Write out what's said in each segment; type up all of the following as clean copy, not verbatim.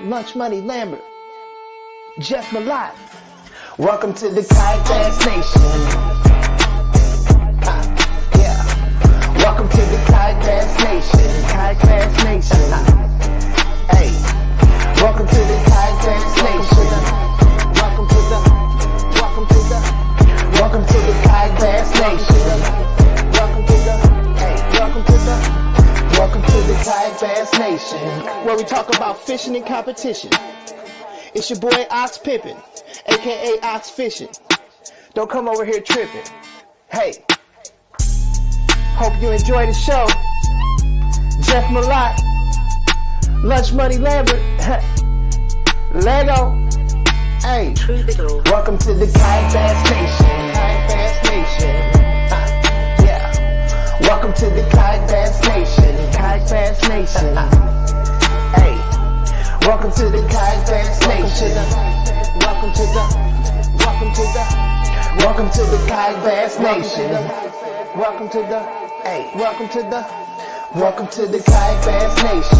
Lunch Money Lambert, Jeff Malott. Welcome to the Kayak Bass Nation. Yeah. Welcome to the Kayak Bass Nation. Kayak Bass Nation. Hey. Welcome to the Kayak Bass Nation. Welcome to the Kayak Bass Nation. Welcome to the Kayak Bass Nation, where we talk about fishing and competition. It's your boy Ox Pippin, aka Ox Fishing. Don't come over here tripping. Hey, hope you enjoy the show. Jeff Malott, Lunch Money Lambert, Lego. Hey, welcome to the Kayak Bass Nation. Kayak Bass Nation. Welcome to the Kayak Bass Nation. Kayak Bass Nation. Hey, welcome to the Kayak Bass Nation. Welcome to the Kayak Bass Nation. Welcome to the Kayak Bass Nation.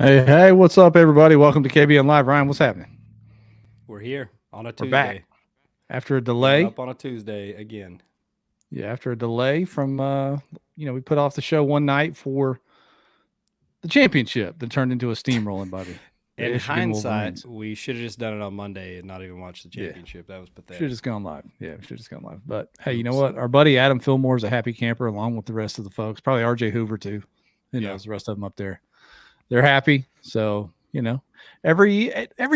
Hey, what's up, everybody? Welcome to KBN Live. Ryan, what's happening? We're here on a Tuesday. We're back. After a delay. Up on a Tuesday again. Yeah, after a delay from, we put off the show one night for the championship that turned into a steamrolling, buddy. In hindsight, we should have just done it on Monday and not even watched the championship. Yeah. That was pathetic. Should have just gone live. Yeah, should have just gone live. But, hey, you know what? Our buddy Adam Fillmore is a happy camper along with the rest of the folks. Probably RJ Hoover, too. Who knows? The rest of them up there. They're happy. So, every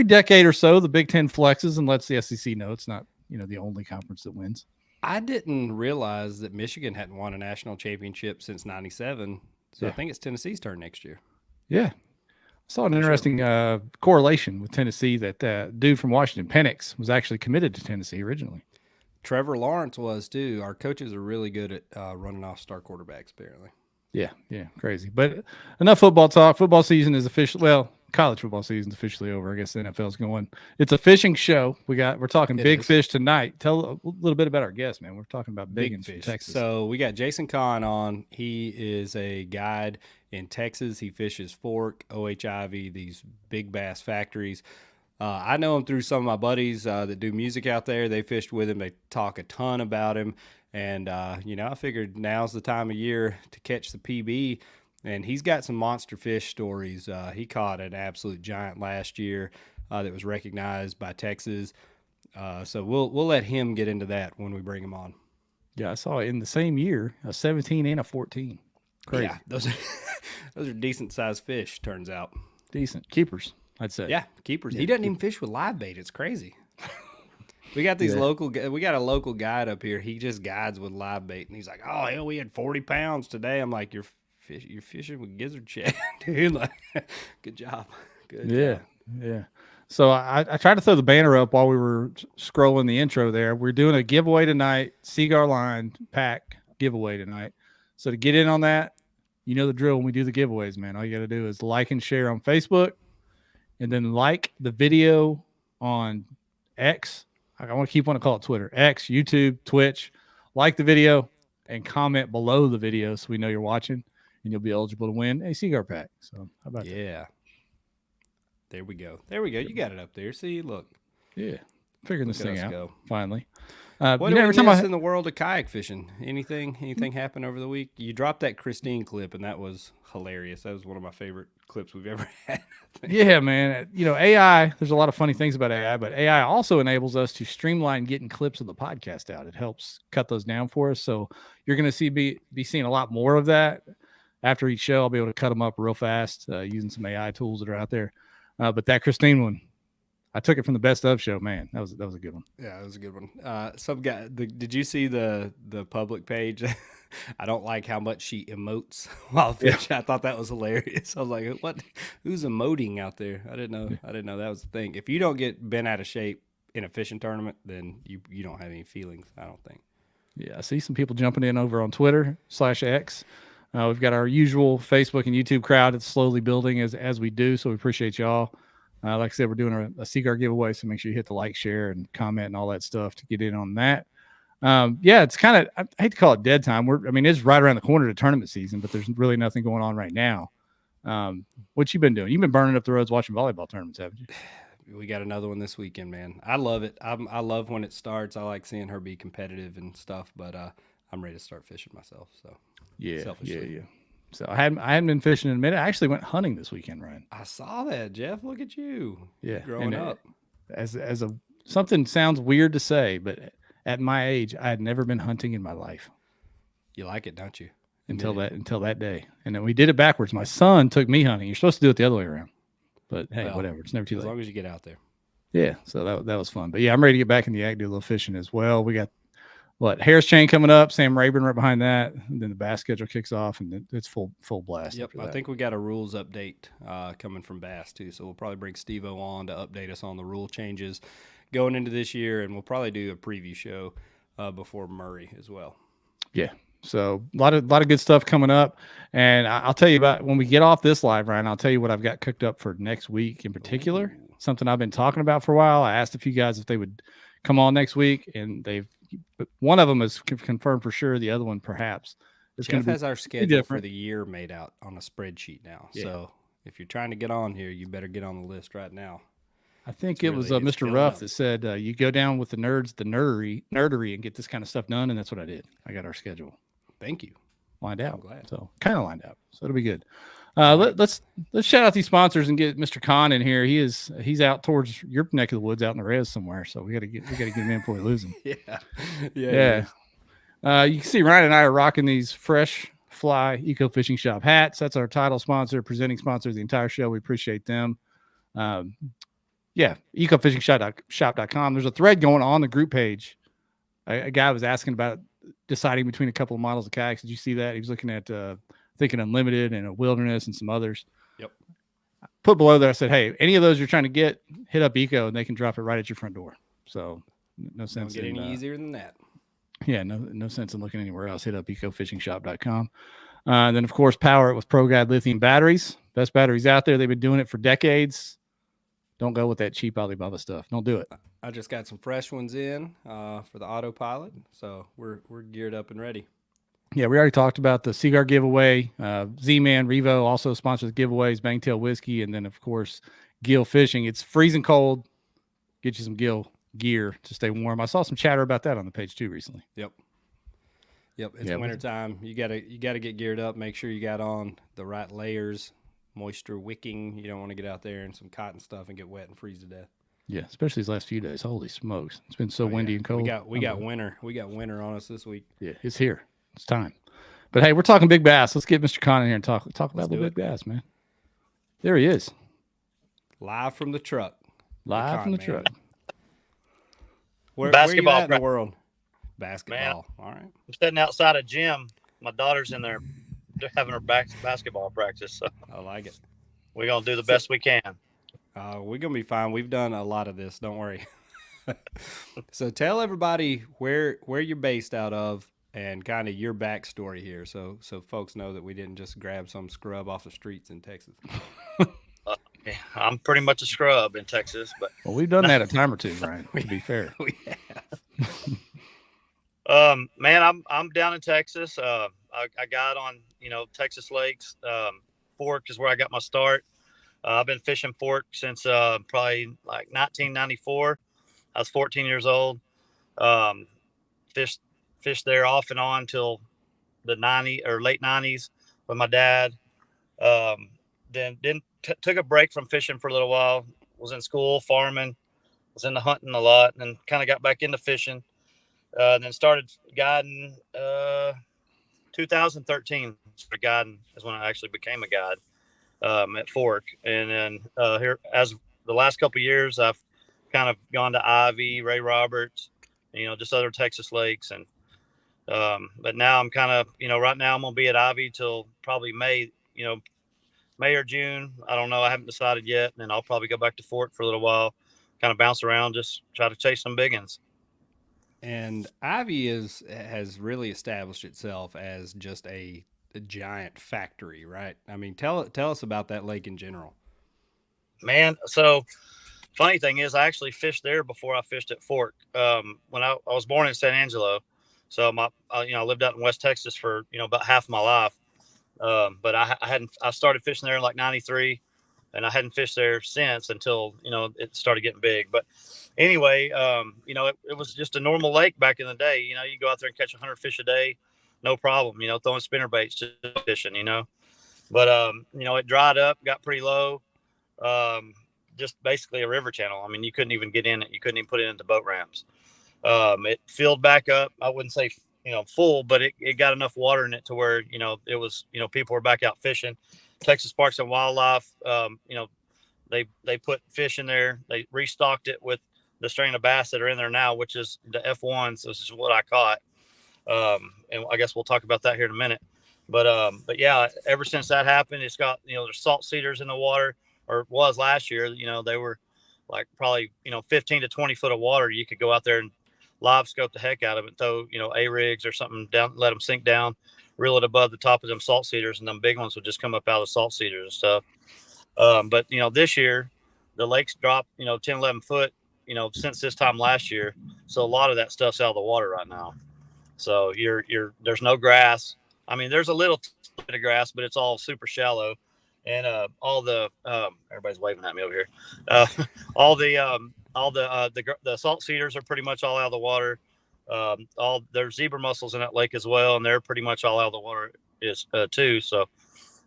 decade or so, the Big Ten flexes and lets the SEC know it's not, the only conference that wins. I didn't realize that Michigan hadn't won a national championship since '97. So I think it's Tennessee's turn next year. Yeah. I saw an interesting correlation with Tennessee that dude from Washington, Penix, was actually committed to Tennessee originally. Trevor Lawrence was, too. Our coaches are really good at running off star quarterbacks, apparently. Yeah, crazy. But enough football talk. Football season is officially, college football season is officially over. I guess the NFL's going. It's a fishing show. We're talking big fish tonight. Tell a little bit about our guest, man. We're talking about big fish from Texas. So we got Jason Conn on. He is a guide in Texas. He fishes Fork, OHIV, these big bass factories. I know him through some of my buddies that do music out there. They fished with him. They talk a ton about him. And, I figured now's the time of year to catch the PB. And he's got some monster fish stories. He caught an absolute giant last year that was recognized by Texas. So we'll let him get into that when we bring him on. Yeah, I saw in the same year a 17 and a 14. Crazy. Yeah, those are decent-sized fish, turns out. Decent. Keepers, I'd say. Yeah, keepers. Yeah, he doesn't even fish with live bait. It's crazy. We got we got a local guide up here. He just guides with live bait, and he's like, "Oh hell, we had 40 pounds today." I'm like, "You're fishing with gizzard shad, dude." Like, good job. Good. Yeah. So I tried to throw the banner up while we were scrolling the intro there. We're doing a giveaway tonight, Seaguar line pack giveaway tonight. So to get in on that, you know the drill when we do the giveaways, man. All you got to do is like and share on Facebook, and then like the video on X. I want to want to call it Twitter, X, YouTube, Twitch. Like the video and comment below the video so we know you're watching, and you'll be eligible to win a Seaguar pack. So how about that? Yeah. There we go. You got it up there. See, look. Yeah. Figuring this thing out finally. What do we miss in the world of kayak fishing? Anything happened over the week? You dropped that Christine clip, and that was hilarious. That was one of my favorite clips we've ever had. Yeah, man. AI, there's a lot of funny things about AI, but AI also enables us to streamline getting clips of the podcast out. It helps cut those down for us. So you're going to be seeing a lot more of that. After each show, I'll be able to cut them up real fast using some AI tools that are out there. But that Christine one, I took it from the Best Of show, man. That was a good one. Yeah, that was a good one. Some guy, did you see the public page? I don't like how much she emotes while fishing. Yeah. I thought that was hilarious. I was like, "What? Who's emoting out there?" I didn't know. Yeah. I didn't know that was the thing. If you don't get bent out of shape in a fishing tournament, then you don't have any feelings. I don't think. Yeah, I see some people jumping in over on Twitter/X. We've got our usual Facebook and YouTube crowd. It's slowly building as we do, so we appreciate y'all. Like I said, we're doing a Seaguar giveaway, so make sure you hit the like, share, and comment and all that stuff to get in on that. Yeah, it's kind of, I hate to call it dead time. It's right around the corner to tournament season, but there's really nothing going on right now. What you been doing? You've been burning up the roads watching volleyball tournaments, haven't you? We got another one this weekend, man. I love it. I love when it starts. I like seeing her be competitive and stuff, but I'm ready to start fishing myself. So yeah. So I hadn't been fishing in a minute. I actually went hunting this weekend, Ryan. I saw that, Jeff. Look at you. Yeah, growing up. Something sounds weird to say, but at my age, I had never been hunting in my life. You like it, don't you? Until that day, and then we did it backwards. My son took me hunting. You're supposed to do it the other way around, but hey, whatever. It's never too late. As long as you get out there. Yeah, so that was fun. But yeah, I'm ready to get back in the act, do a little fishing as well. We got Harris Chain coming up, Sam Rayburn right behind that, and then the bass schedule kicks off, and then it's full blast. Yep, I think we got a rules update coming from Bass too, so we'll probably bring Steve-O on to update us on the rule changes going into this year, and we'll probably do a preview show before Murray as well. Yeah, so a lot of good stuff coming up, and I'll tell you about when we get off this live, Ryan. I'll tell you what I've got cooked up for next week in particular. Ooh. Something I've been talking about for a while. I asked a few guys if they would come on next week, and one of them is confirmed for sure. The other one perhaps. Jeff has our schedule for the year made out on a spreadsheet now. Yeah. So if you're trying to get on here, you better get on the list right now. I think it was Mr. Ruff that said you go down with the nerds, the nerdery, and get this kind of stuff done, and that's what I did. I got our schedule. Thank you. Lined out. I'm glad. So kind of lined out. So it'll be good. Let's shout out these sponsors and get Mr. Conn in here. He's out towards your neck of the woods, out in the res somewhere. So we got to get him in before we lose him. Yeah. You can see Ryan and I are rocking these Fresh Fly Eco Fishing Shop hats. That's our title sponsor, presenting sponsor of the entire show. We appreciate them. ecofishingshop.com. There's a thread going on the group page. A guy was asking about deciding between a couple of models of kayaks. Did you see that? He was looking at thinking Unlimited and a Wilderness and some others. Yep. Put below there, I said, hey, any of those you're trying to get, hit up Eco and they can drop it right at your front door. So no sense. Don't get any easier than that. Yeah, no sense in looking anywhere else. Hit up ecofishingshop.com. And then, of course, power it with ProGuide lithium batteries. Best batteries out there. They've been doing it for decades. Don't go with that cheap Alibaba stuff. Don't do it. I just got some fresh ones in for the autopilot, so we're geared up and ready. Yeah, we already talked about the Seaguar giveaway. Z-Man, Revo also sponsors the giveaways, Bangtail Whiskey, and then, of course, Gill Fishing. It's freezing cold. Get you some Gill gear to stay warm. I saw some chatter about that on the page, too, recently. Yep. It's wintertime. You gotta get geared up. Make sure you got on the right layers, moisture wicking. You don't want to get out there in some cotton stuff and get wet and freeze to death. Yeah, especially these last few days. Holy smokes. It's been so windy and cold. We got winter. We got winter on us this week. Yeah, it's here. It's time. But hey, we're talking big bass. Let's get Mr. Conn in here and talk about the big bass, man. There he is. Live from the truck. Live from the truck. Where are you at in the world? Basketball. Man, all right. I'm sitting outside a gym. My daughter's in there. They're having her basketball practice. So I like it. We're going to do the best we can. We're going to be fine. We've done a lot of this. Don't worry. So tell everybody where you're based out of and kind of your backstory here. So folks know that we didn't just grab some scrub off the streets in Texas. Yeah, I'm pretty much a scrub in Texas, but we've done that a time or two, Brian, to be fair. We have. Man, I'm down in Texas. I got on, Texas lakes. Fork is where I got my start. I've been fishing fork since probably like 1994. I was 14 years old. Fished there off and on till the late 90s with my dad. Then took a break from fishing for a little while. Was in school, farming, was into hunting a lot, and then kind of got back into fishing. Then started guiding. 2013 started guiding is when I actually became a guide at Fork. And then here, as the last couple of years, I've kind of gone to Ivy, Ray Roberts, just other Texas lakes. And but now I'm kind of, right now I'm gonna be at Ivy till probably May or June. I don't know. I haven't decided yet. And then I'll probably go back to Fork for a little while, kind of bounce around, just try to chase some big ones. And Ivy has really established itself as just a giant factory, right? I mean, tell us about that lake in general. Man, so funny thing is, I actually fished there before I fished at Fork. When I was born in San Angelo, so I lived out in West Texas for about half of my life. But I started fishing there in like '93, and I hadn't fished there since until it started getting big. But anyway, it was just a normal lake back in the day. You go out there and catch 100 fish a day, no problem. Throwing spinner baits, just fishing. But it dried up, got pretty low. Just basically a river channel. I mean, you couldn't even get in it. You couldn't even put it into boat ramps. It filled back up. I wouldn't say full, but it got enough water in it to where it was people were back out fishing. Texas Parks and Wildlife, they put fish in there. They restocked it with the strain of bass that are in there now, which is the F1s. This is what I caught, and I guess we'll talk about that here in a minute. But yeah, ever since that happened, it's got there's salt cedars in the water, or it was last year. They were like probably 15 to 20 foot of water. You could go out there and live scope the heck out of it, throw A-rigs or something down, let them sink down, reel it above the top of them salt cedars, and them big ones would just come up out of salt cedars and stuff. But this year the lakes dropped 10, 11 foot since this time last year, so a lot of that stuff's out of the water right now. So there's no grass. I mean, there's a little bit of grass, but it's all super shallow, and all the everybody's waving at me over here. All the salt cedars are pretty much all out of the water. There's zebra mussels in that lake as well, and they're pretty much all out of the water too. So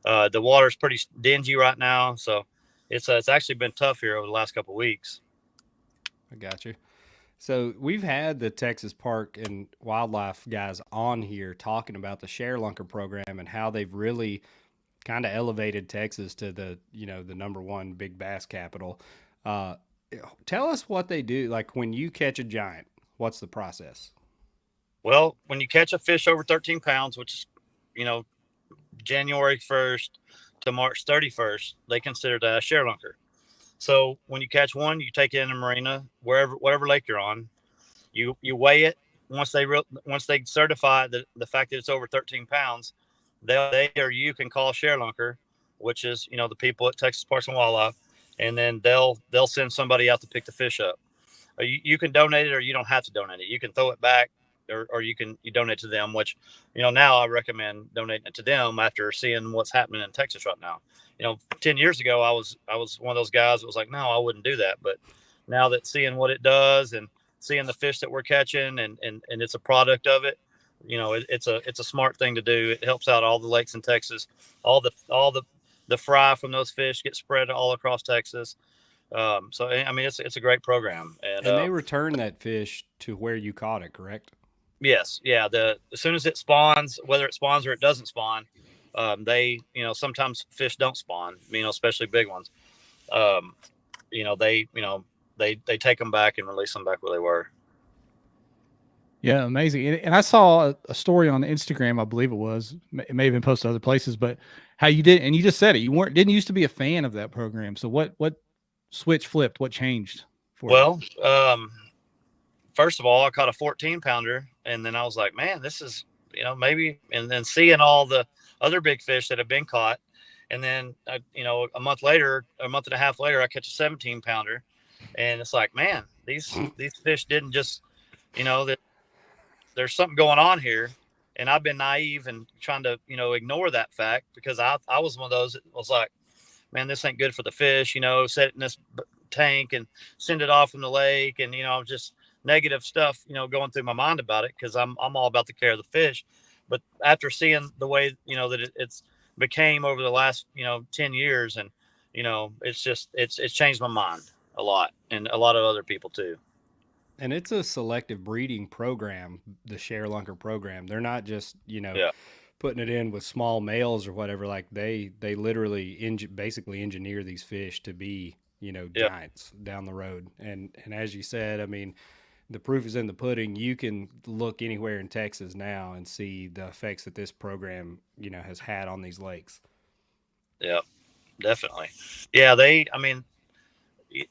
the water's pretty dingy right now. So it's actually been tough here over the last couple of weeks. I got you. So we've had the Texas Park and Wildlife guys on here talking about the ShareLunker program and how they've really kind of elevated Texas to the number one big bass capital. Tell us what they do. Like when you catch a giant, what's the process? Well, when you catch a fish over 13 pounds, which is, January 1st to March 31st, they consider that a ShareLunker. So when you catch one, you take it in a marina, whatever lake you're on, you weigh it. Once they certify the fact that it's over 13 pounds, they or you can call ShareLunker, which is the people at Texas Parks and Wildlife, and then they'll send somebody out to pick the fish up. You can donate it, or you don't have to donate it. You can throw it back, or you donate to them, which now I recommend donating it to them after seeing what's happening in Texas right now. 10 years ago, I was one of those guys that was like, no, I wouldn't do that. But now that seeing what it does and seeing the fish that we're catching and it's a product of it, it's a smart thing to do. It helps out all the lakes in Texas. All the fry from those fish get spread all across Texas. So I mean, it's a great program. And they return that fish to where you caught it, correct? Yes. Yeah. As soon as it spawns, whether it spawns or it doesn't spawn, they, sometimes fish don't spawn, especially big ones. They take them back and release them back where they were. Yeah, amazing. And I saw a story on Instagram, I believe it was. It may have been posted other places, but how you did, and you just said it. You didn't used to be a fan of that program. So what switch flipped? What changed for you? Well, first of all, I caught a 14 pounder, and then I was like, man, this is, maybe, and then seeing all the other big fish that have been caught. And then, a month and a half later, I catch a 17 pounder, and it's like, man, these fish didn't just, that there's something going on here. And I've been naive and trying to, ignore that fact, because I was one of those that was like, man, this ain't good for the fish, set it in this tank and send it off in the lake. And, just negative stuff, going through my mind about it, because I'm all about the care of the fish. But after seeing the way, that it's became over the last, 10 years, and, it's changed my mind a lot, and a lot of other people too. And it's a selective breeding program, the ShareLunker program. They're not just, putting it in with small males or whatever. Like they literally basically engineer these fish to be, giants down the road. And as you said, I mean, the proof is in the pudding. You can look anywhere in Texas now and see the effects that this program, has had on these lakes. Yeah, definitely. Yeah.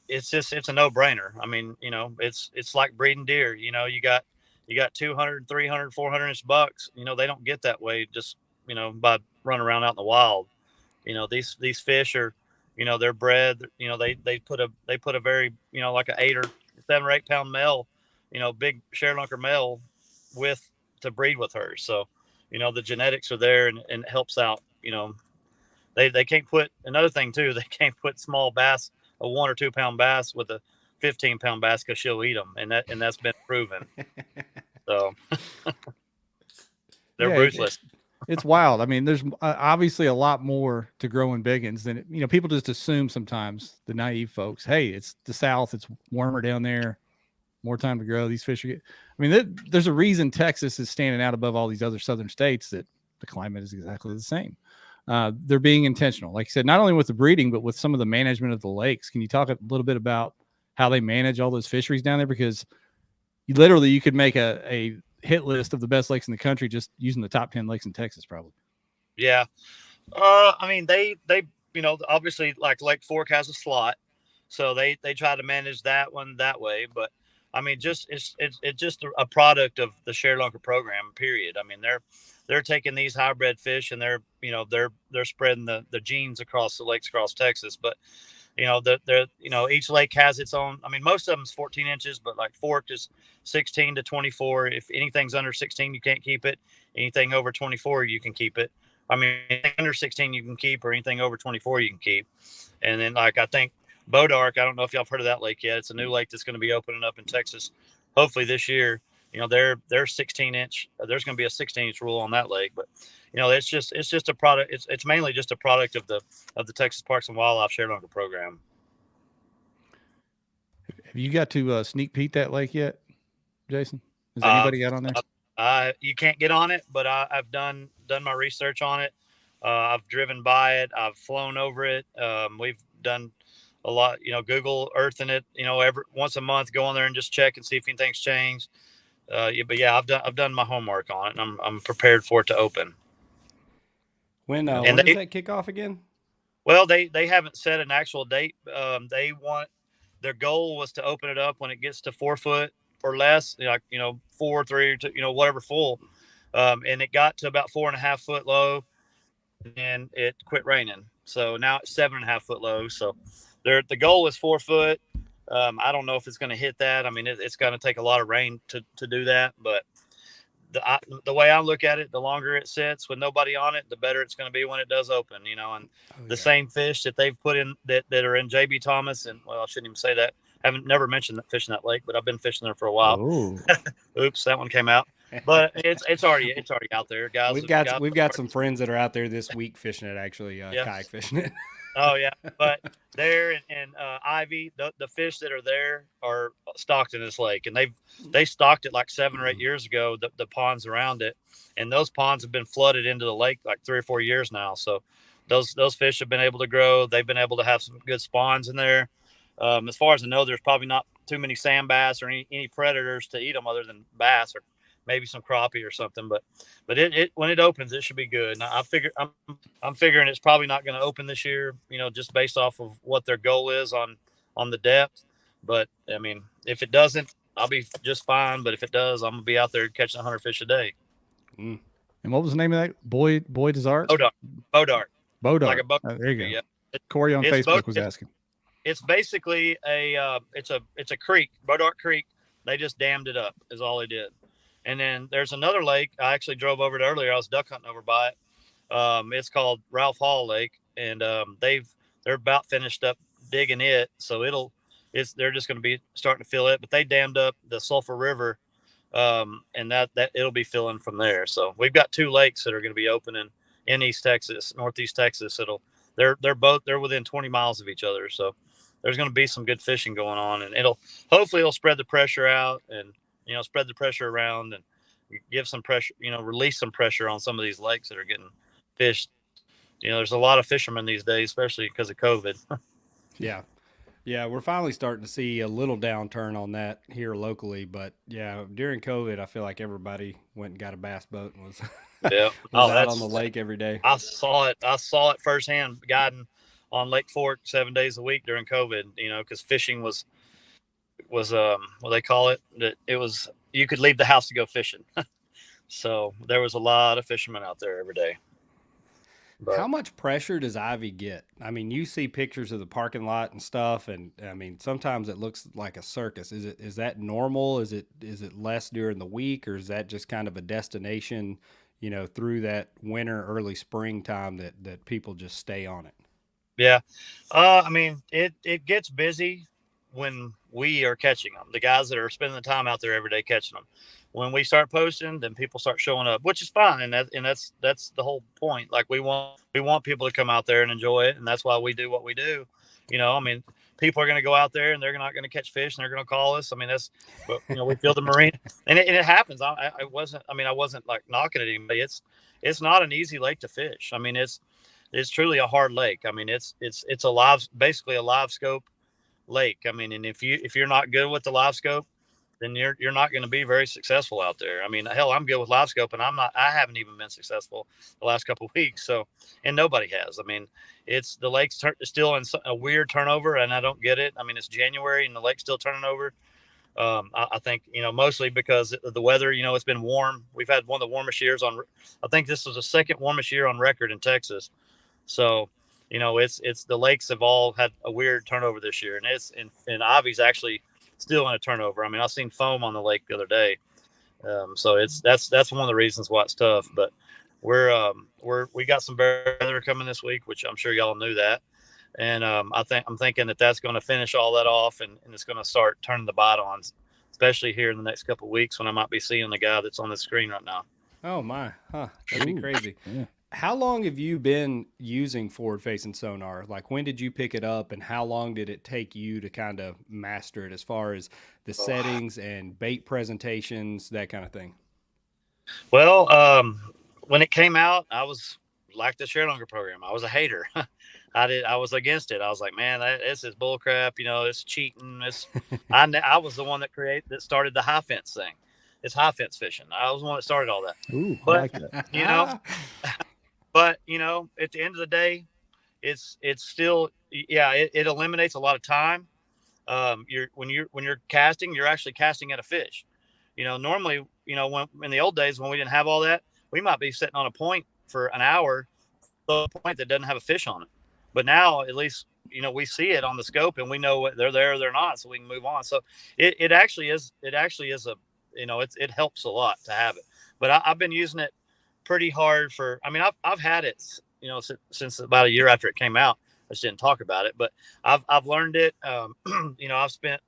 It's a no-brainer. I mean, it's like breeding deer. You got you got 200, 300, 400-inch bucks. They don't get that way just, by running around out in the wild. These fish are, they're bred, they put a very, like a 8 or 7 or 8 pound male, big ShareLunker male to breed with her. So, the genetics are there, and it helps out. They can't put, another thing too, they can't put small bass, a 1 or 2 pound bass with a 15-pound bass, because she'll eat them. And that's been proven. So they're ruthless. It's wild. I mean, there's obviously a lot more to growing biggins than, people just assume sometimes, the naive folks, hey, it's the South, it's warmer down there, more time to grow. These fish there's a reason Texas is standing out above all these other southern states, that the climate is exactly the same. They're being intentional, like I said, not only with the breeding, but with some of the management of the lakes. Can you talk a little bit about how they manage all those fisheries down there? Because you could make a hit list of the best lakes in the country just using the top 10 lakes in Texas, probably. Yeah. They obviously, like Lake Fork has a slot, so they try to manage that one that way. But it's just a product of the ShareLunker program, period. They're taking these hybrid fish, and they're spreading the genes across the lakes across Texas. But each lake has its own. Most of them is 14 inches, but like Fork is 16 to 24. If anything's under 16, you can't keep it. Anything over 24, you can keep it. Anything under 16 you can keep, or anything over 24 you can keep. And then, like, I think Bodark, I don't know if y'all have heard of that lake yet. It's a new lake that's going to be opening up in Texas, hopefully this year. They're 16 inch. There's going to be a 16-inch rule on that lake, but it's just a product. It's mainly just a product of the Texas Parks and Wildlife ShareLunker program. Have you got to sneak peek that lake yet, Jason? Has anybody got on there? You can't get on it, but I've done my research on it. I've driven by it. I've flown over it. We've done a lot, Google Earthing it, every once a month, go on there and just check and see if anything's changed. But yeah, I've done my homework on it, and I'm prepared for it to open. When does that kick off again? Well, they haven't set an actual date. Their goal was to open it up when it gets to 4 foot or less, 4, 3, whatever full. And it got to about 4.5 foot low, and it quit raining. So now it's 7.5 foot low. So the goal is 4 foot. I don't know if it's going to hit that. It's going to take a lot of rain to do that. But the way I look at it, the longer it sits with nobody on it, the better it's going to be when it does open. And the same fish that they've put in that are in JB Thomas, and well, I shouldn't even say that. Never mentioned that fish in that lake, but I've been fishing there for a while. Oops, that one came out. But it's already out there, guys. We've got some friends that are out there this week fishing it, actually, kayak fishing it. Oh yeah, but there and Ivy, the fish that are there are stocked in this lake, and they stocked it like 7 or 8 years ago. The ponds around it, and those ponds have been flooded into the lake like 3 or 4 years now. So those fish have been able to grow. They've been able to have some good spawns in there. As far as I know, there's probably not too many sand bass or any predators to eat them other than bass or maybe some crappie or something. But it when it opens, it should be good. Now, I'm figuring it's probably not going to open this year, just based off of what their goal is on the depth. But if it doesn't, I'll be just fine. But if it does, I'm gonna be out there catching 100 fish a day. And what was the name of that? Boyd Desart? Bodark. Like a there you go. Yeah. Corey on Facebook was asking. It's basically it's a creek, Bodark Creek. They just dammed it up is all they did. And then there's another lake. I actually drove over it earlier. I was duck hunting over by it. It's called Ralph Hall Lake, and they're about finished up digging it. So they're just going to be starting to fill it. But they dammed up the Sulphur River, and that it'll be filling from there. So we've got 2 lakes that are going to be opening in East Texas, Northeast Texas. They're within 20 miles of each other. So there's going to be some good fishing going on, and hopefully it'll spread the pressure out and spread the pressure around and give some pressure, release some pressure on some of these lakes that are getting fished. There's a lot of fishermen these days, especially because of COVID. Yeah. Yeah. We're finally starting to see a little downturn on that here locally, but yeah, during COVID, I feel like everybody went and got a bass boat and was, out on the lake every day. I saw it firsthand guiding on Lake Fork 7 days a week during COVID, because fishing was what they call it, that it was you could leave the house to go fishing. So there was a lot of fishermen out there every day. But how much pressure does Ivy get? I mean, you see pictures of the parking lot and stuff, and I mean, sometimes it looks like a circus. Is that normal? Is it less during the week, or is that just kind of a destination, you know, through that winter, early springtime that people just stay on it? yeah, I mean, it gets busy when we are catching them. The guys that are spending the time out there every day catching them. When we start posting, then people start showing up, which is fine, and that's the whole point. Like we want people to come out there and enjoy it, and that's why we do what we do. You know, I mean, people are going to go out there and they're not going to catch fish, and they're going to call us. I mean, that's, but you know, we feel the marina, and it happens. I wasn't like knocking at anybody. It's not an easy lake to fish. I mean, it's truly a hard lake. I mean, it's basically a live scope lake. I mean, and if you're not good with the live scope, then you're not going to be very successful out there. I mean, hell, I'm good with live scope, and I haven't even been successful the last couple of weeks. So, and nobody has. I mean, the lake's still in a weird turnover, and I don't get it. I mean, it's January and the lake's still turning over. I think, you know, mostly because of the weather. You know, it's been warm. We've had one of the warmest years I think this was the second warmest year on record in Texas. So, you know, it's the lakes have all had a weird turnover this year, and Ivy's actually still in a turnover. I mean, I seen foam on the lake the other day. So that's one of the reasons why it's tough. But we got some better weather coming this week, which I'm sure y'all knew that. And I'm thinking that's going to finish all that off, and it's going to start turning the bite on, especially here in the next couple of weeks when I might be seeing the guy that's on the screen right now. Oh my, that'd be crazy. Yeah. How long have you been using forward-facing sonar? Like, when did you pick it up, and how long did it take you to kind of master it as far as the settings and bait presentations, that kind of thing? Well, when it came out, I was like the ShareLunker program. I was a hater. I was against it. I was like, man, this is bullcrap. You know, it's cheating. I was the one that started the high fence thing. It's high fence fishing. I was the one that started all that. Ooh, but I like that. You know. But, you know, at the end of the day, it's still, yeah, it eliminates a lot of time. When you're casting, you're actually casting at a fish. You know, normally, you know, when in the old days when we didn't have all that, we might be sitting on a point for an hour, a point that doesn't have a fish on it. But now, at least, you know, we see it on the scope and we know what they're there, they're not, so we can move on. So it actually is a, you know, it helps a lot to have it. But I've been using it pretty hard I've had it, you know, since about a year after it came out. I just didn't talk about it, but I've learned it. You know, I've spent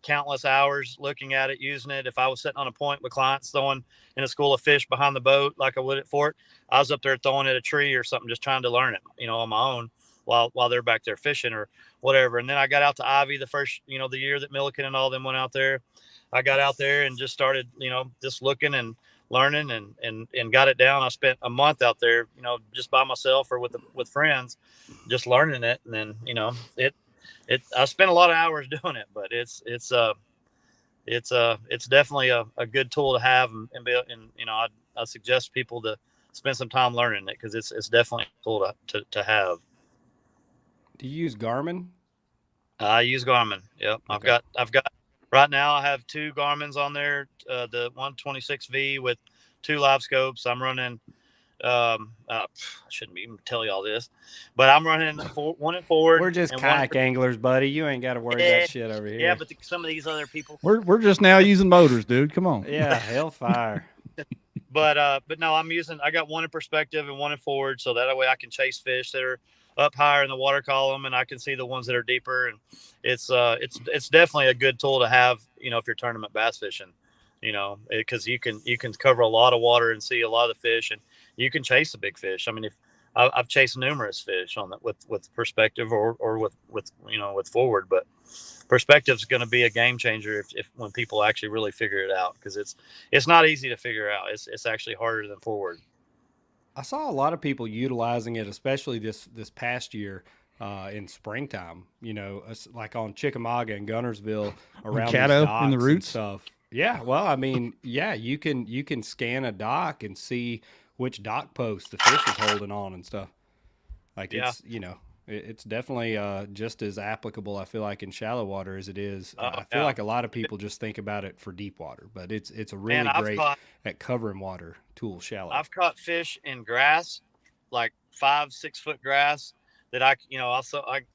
countless hours looking at it, using it. If I was sitting on a point with clients throwing in a school of fish behind the boat like I would at Fort, I was up there throwing at a tree or something, just trying to learn it, you know, on my own while they're back there fishing or whatever. And then I got out to Ivy the first, you know, the year that Milliken and all them went out there. I got out there and just started, you know, just looking and learning and got it down. I spent a month out there, you know, just by myself or with friends, just learning it. And then, you know, I spent a lot of hours doing it, but it's definitely a good tool to have and you know, I suggest people to spend some time learning it, because it's definitely a tool to have. Do you use Garmin? I use Garmin. Yep. Okay. I've got right now I have two Garmin's on there, the 126V with 2 live scopes. I'm running I shouldn't even tell you all this, but I'm running one in forward. We're just kayak anglers, buddy. You ain't got to worry about shit over here. Yeah, but some of these other people, we're just now using motors, dude. Come on. Yeah, hellfire. But no, I got one in perspective and one in forward, so that way I can chase fish that are up higher in the water column, and I can see the ones that are deeper. And it's definitely a good tool to have, you know, if you're tournament bass fishing, you know, because you can cover a lot of water and see a lot of the fish, and you can chase a big fish. I mean, I've chased numerous fish on that with perspective or with you know, with forward, but perspective is going to be a game changer if when people actually really figure it out, because it's not easy to figure out. It's actually harder than forward. I saw a lot of people utilizing it, especially this past year in springtime. You know, like on Chickamauga and Gunnersville, around these docks in the roots and stuff. Yeah, well, I mean, yeah, you can scan a dock and see which dock post the fish is holding on and stuff. Like, it's, you know, It's definitely just as applicable, I feel like, in shallow water as it is. I feel Yeah. like a lot of people just think about it for deep water, but it's a really Man, great at covering water tool shallow. I've caught fish in grass, like 5-6 foot grass that I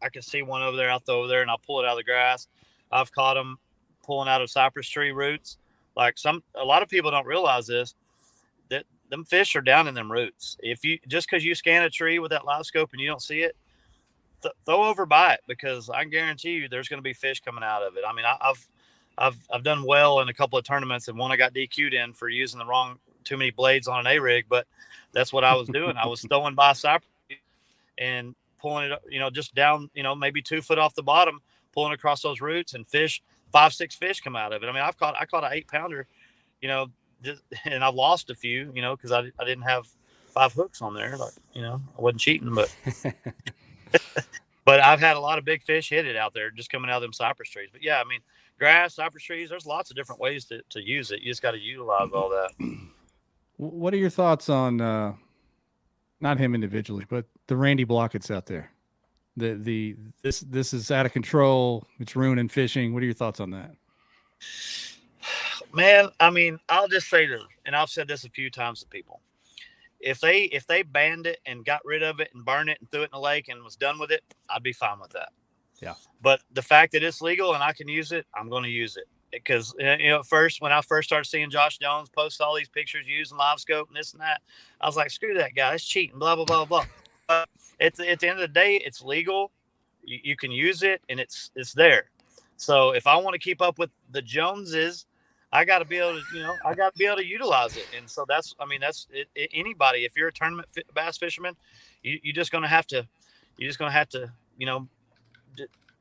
can see one over there. I'll throw over there and I'll pull it out of the grass. I've caught them pulling out of cypress tree roots. Like a lot of people don't realize this, that them fish are down in them roots. If you, just cause you scan a tree with that live scope and you don't see it, throw over by it, because I guarantee you there's going to be fish coming out of it. I mean, I've done well in a couple of tournaments, and one I got DQ'd in for using too many blades on an A-rig, but that's what I was doing. I was throwing by cypress and pulling it, just down, maybe 2 foot off the bottom, pulling across those roots, and 5-6 fish come out of it. I mean, I caught an 8-pounder, and I've lost a few, because I didn't have 5 hooks on there. Like, I wasn't cheating, but but I've had a lot of big fish hit it out there just coming out of them cypress trees. But yeah, I mean, grass, cypress trees, there's lots of different ways to use it. You just got to utilize all that. What are your thoughts on not him individually, but the Randy Blockett's out there? This is out of control. It's ruining fishing. What are your thoughts on that? Man, I mean, I'll just say this, and I've said this a few times to people. If they banned it and got rid of it and burned it and threw it in the lake and was done with it, I'd be fine with that. Yeah. But the fact that it's legal and I can use it, I'm going to use it. Because, at first, when I first started seeing Josh Jones post all these pictures using live scope and this and that, I was like, screw that guy. That's cheating, blah, blah, blah, blah. But at the end of the day, it's legal. You can use it, and it's there. So if I want to keep up with the Joneses, I got to be able to, utilize it. And so that's anybody. If you're a tournament bass fisherman, you're just going to have to,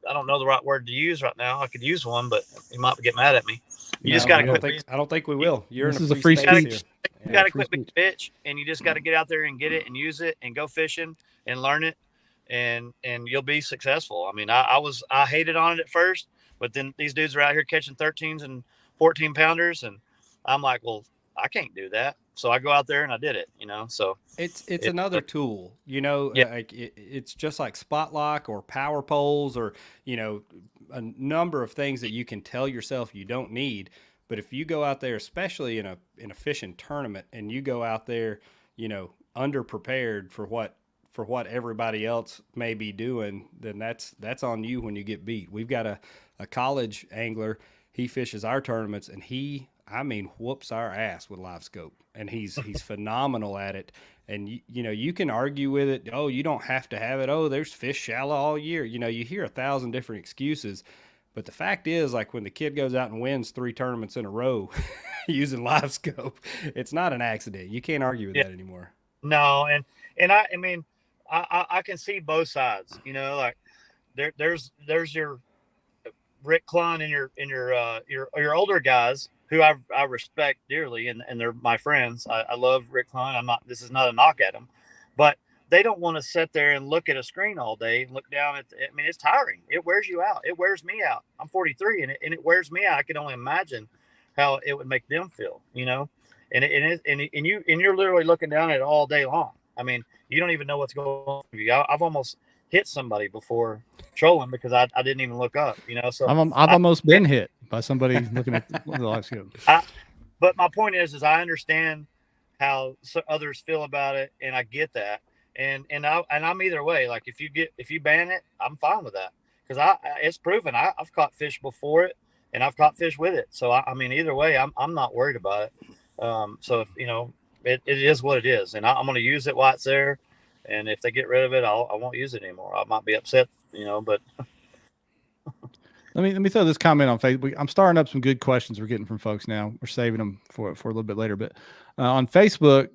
I don't know the right word to use right now. I could use one, but you might get mad at me. You just got to quit. I don't think we will. This is a free speech. You got to quit being a bitch, and you just got to get out there and get it and use it and go fishing and learn it, and you'll be successful. I mean, I hated on it at first, but then these dudes are out here catching 13s and 14 pounders, and I'm like, well, I can't do that. So I go out there and I did it, so it's another tool, Yeah. like it's just like spot lock or power poles or, a number of things that you can tell yourself you don't need. But if you go out there, especially in a fishing tournament, and you go out there, underprepared for what everybody else may be doing, then that's on you when you get beat. We've got a college angler. He fishes our tournaments, and he whoops our ass with live scope, and he's phenomenal at it. And you can argue with it. Oh, you don't have to have it. Oh, there's fish shallow all year. You hear 1,000 different excuses, but the fact is, like, when the kid goes out and wins 3 tournaments in a row using live scope, it's not an accident. You can't argue with that anymore. No, and I mean, I can see both sides. Like there's your Rick Klein and your older guys who I respect dearly, and they're my friends. I love Rick Klein. This is not a knock at him, but they don't want to sit there and look at a screen all day and look down at it's tiring. It wears you out. It wears me out. I'm 43 and it wears me out. I can only imagine how it would make them feel, and you're literally looking down at it all day long. I mean, you don't even know what's going on with you. I've almost hit somebody before trolling because I didn't even look up, so I've almost been hit by somebody looking at the live scope. But my point is I understand how others feel about it, and I get that, and I'm either way. Like if you ban it, I'm fine with that, because it's proven I've caught fish before it, and I've caught fish with it. So I mean, either way, I'm not worried about it. So if, it is what it is, and I'm going to use it while it's there. And if they get rid of it, I won't use it anymore. I might be upset, but. Let me throw this comment on Facebook. I'm starting up some good questions we're getting from folks now. We're saving them for a little bit later. But on Facebook,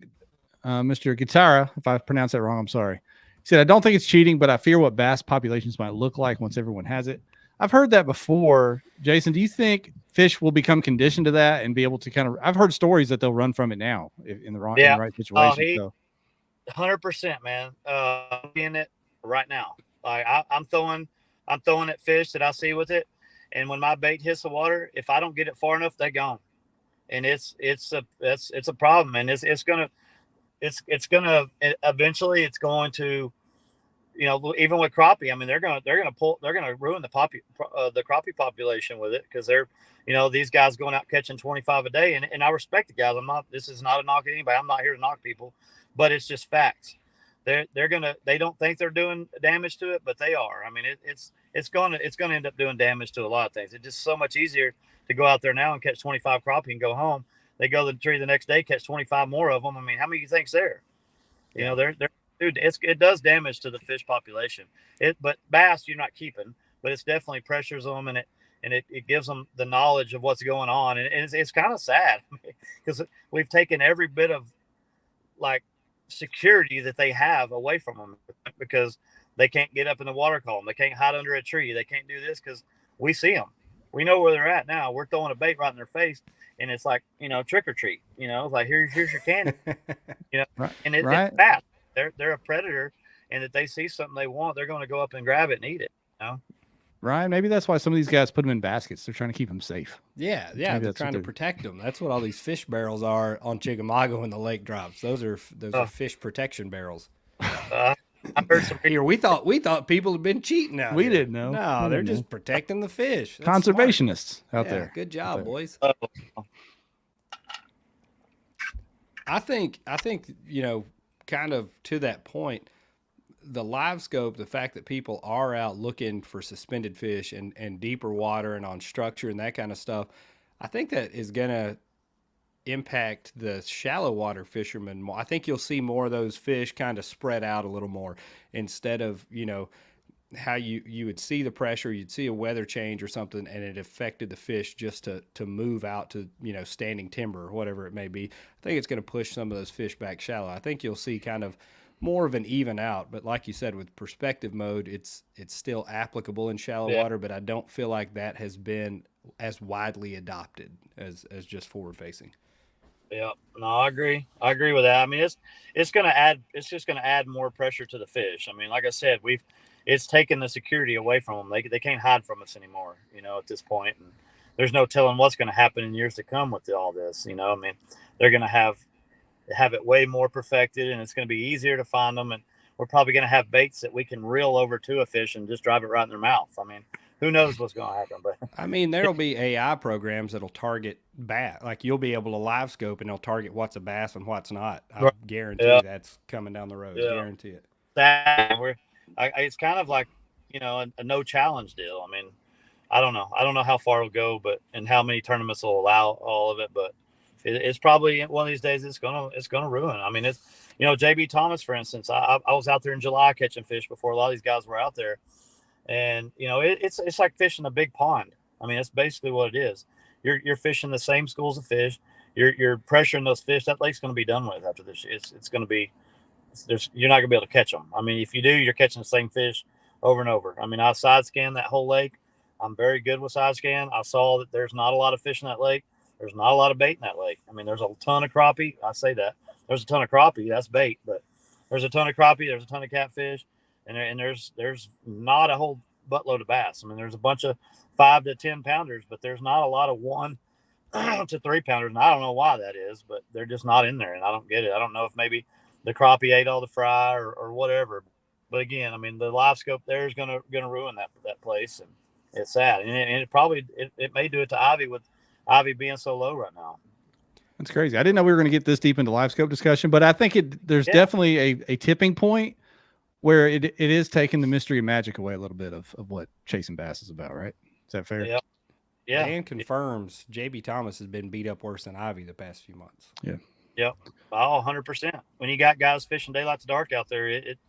Mr. Guitarra, if I pronounced that wrong, I'm sorry. He said, I don't think it's cheating, but I fear what bass populations might look like once everyone has it. I've heard that before. Jason, do you think fish will become conditioned to that and be able to I've heard stories that they'll run from it now in the right situation. 100%, man. I'm in it right now. Like I'm throwing at fish that I see with it, and when my bait hits the water, if I don't get it far enough, they're gone. And it's a problem, and it's gonna eventually you know, even with crappie, I mean, they're gonna ruin the crappie population with it, because they're, you know, these guys going out catching 25 a day, and I respect the guys. This is not a knock at anybody. I'm not here to knock people, but it's just facts. They don't think they're doing damage to it, but they are. I mean, it's gonna end up doing damage to a lot of things. It's just so much easier to go out there now and catch 25 crappie and go home. They go to the tree the next day, catch 25 more of them. I mean, how many do you think's there? You know, they're dude, it does damage to the fish population. But bass you're not keeping, but it's definitely pressures them, and it gives them the knowledge of what's going on, and it's kind of sad because we've taken every bit of like security that they have away from them, because they can't get up in the water column, they can't hide under a tree, they can't do this because we see them, we know where they're at now. We're throwing a bait right in their face, and it's like, you know, trick or treat. You know, like here's your candy. You know, right. And it's fast. They're a predator, and if they see something they want, they're going to go up and grab it and eat it. You know? Right. Maybe that's why some of these guys put them in baskets. They're trying to keep them safe. Yeah. They're trying to protect them. That's what all these fish barrels are on Chickamauga when the lake drops. Those are fish protection barrels. I heard some here. We thought people had been cheating out. We here. didn't know. No, they're just protecting the fish. That's conservationists smart. out there. Good job, boys. I think you know, kind of to that point, the live scope, the fact that people are out looking for suspended fish and deeper water and on structure and that kind of stuff, I think that is going to impact the shallow water fishermen more. I think you'll see more of those fish kind of spread out a little more, instead of, you know, how you would see the pressure, you'd see a weather change or something, and it affected the fish just to move out to, you know, standing timber or whatever it may be. I think it's going to push some of those fish back shallow. I think you'll see kind of more of an even out, but like you said, with perspective mode, it's still applicable in shallow water, but I don't feel like that has been as widely adopted as just forward facing. Yeah, no, I agree with that. I mean, it's just going to add more pressure to the fish. I mean, like I said, it's taken the security away from them. They can't hide from us anymore, you know, at this point. And there's no telling what's going to happen in years to come with all this. You know, I mean, they're going to have it way more perfected, and it's going to be easier to find them. And we're probably going to have baits that we can reel over to a fish and just drive it right in their mouth. I mean, who knows what's going to happen? But I mean, there'll be AI programs that'll target bass. Like, you'll be able to live scope and they'll target what's a bass and what's not. I guarantee that's coming down the road. Guarantee it. It's kind of like, you know, a no challenge deal. I mean, I don't know how far it'll go, and how many tournaments will allow all of it, but it's probably one of these days it's gonna ruin. I mean, it's, you know, JB Thomas, for instance. I was out there in July catching fish before a lot of these guys were out there, and you know, it's like fishing a big pond. I mean, that's basically what it is. You're fishing the same schools of fish. You're pressuring those fish. That lake's going to be done with after this. It's going to be. You're not going to be able to catch them. I mean, if you do, you're catching the same fish over and over. I mean, I side scanned that whole lake. I'm very good with side scan. I saw that there's not a lot of fish in that lake. There's not a lot of bait in that lake. I mean, there's a ton of crappie. I say that. There's a ton of crappie. That's bait. But there's a ton of crappie. There's a ton of catfish. And there's not a whole buttload of bass. I mean, there's a bunch of 5 to 10 pounders, but there's not a lot of 1 to 3 pounders. And I don't know why that is, but they're just not in there. And I don't get it. I don't know if maybe the crappie ate all the fry or whatever. But again, I mean, the live scope there is gonna ruin that place, and it's sad. And it probably may do it to Ivy, with Ivy being so low right now. That's crazy. I didn't know we were going to get this deep into live scope discussion, but I think there's definitely a tipping point where it is taking the mystery and magic away a little bit of what chasing bass is about, right? Is that fair? Yeah. Yeah. Dan confirms JB Thomas has been beat up worse than Ivy the past few months. Yeah. Yep. Oh, 100%. When you got guys fishing daylight to dark out there, it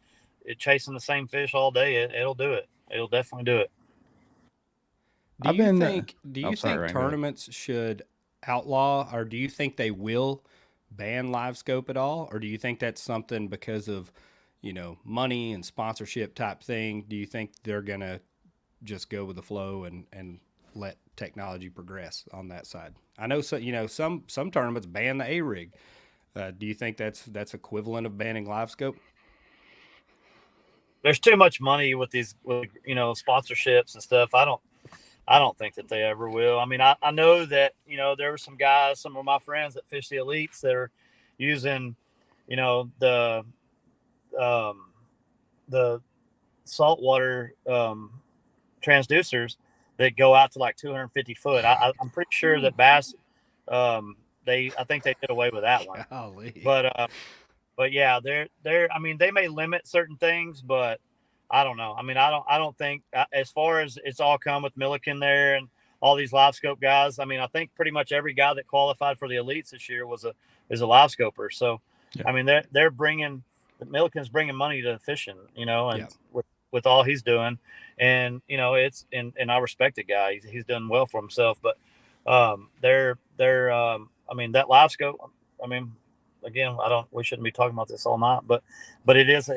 chasing the same fish all day, it'll do it. It'll definitely do it. Do you think tournaments should outlaw, or do you think they will ban live scope at all? Or do you think that's something because of, you know, money and sponsorship type thing? Do you think they're going to just go with the flow and let technology progress on that side? I know, so, you know, some tournaments ban the A-rig. Do you think that's equivalent of banning live scope? There's too much money with you know, sponsorships and stuff. I don't think that they ever will. I mean, I know that, you know, there were some guys, some of my friends that fish the elites that are using, you know, the saltwater transducers that go out to like 250 foot. I'm pretty sure that Bass, I think they did away with that one. Golly. But yeah, they're. I mean, they may limit certain things, but I don't know. I mean, I don't think as far as it's all come with Milliken there and all these live scope guys. I mean, I think pretty much every guy that qualified for the elites this year is a live scoper. So, yeah. I mean, they're bringing Milliken's bringing money to fishing, and with all he's doing, and it's and I respect the guy. He's done well for himself, but they're I mean, that live scope. I mean, again, we shouldn't be talking about this all night, but it's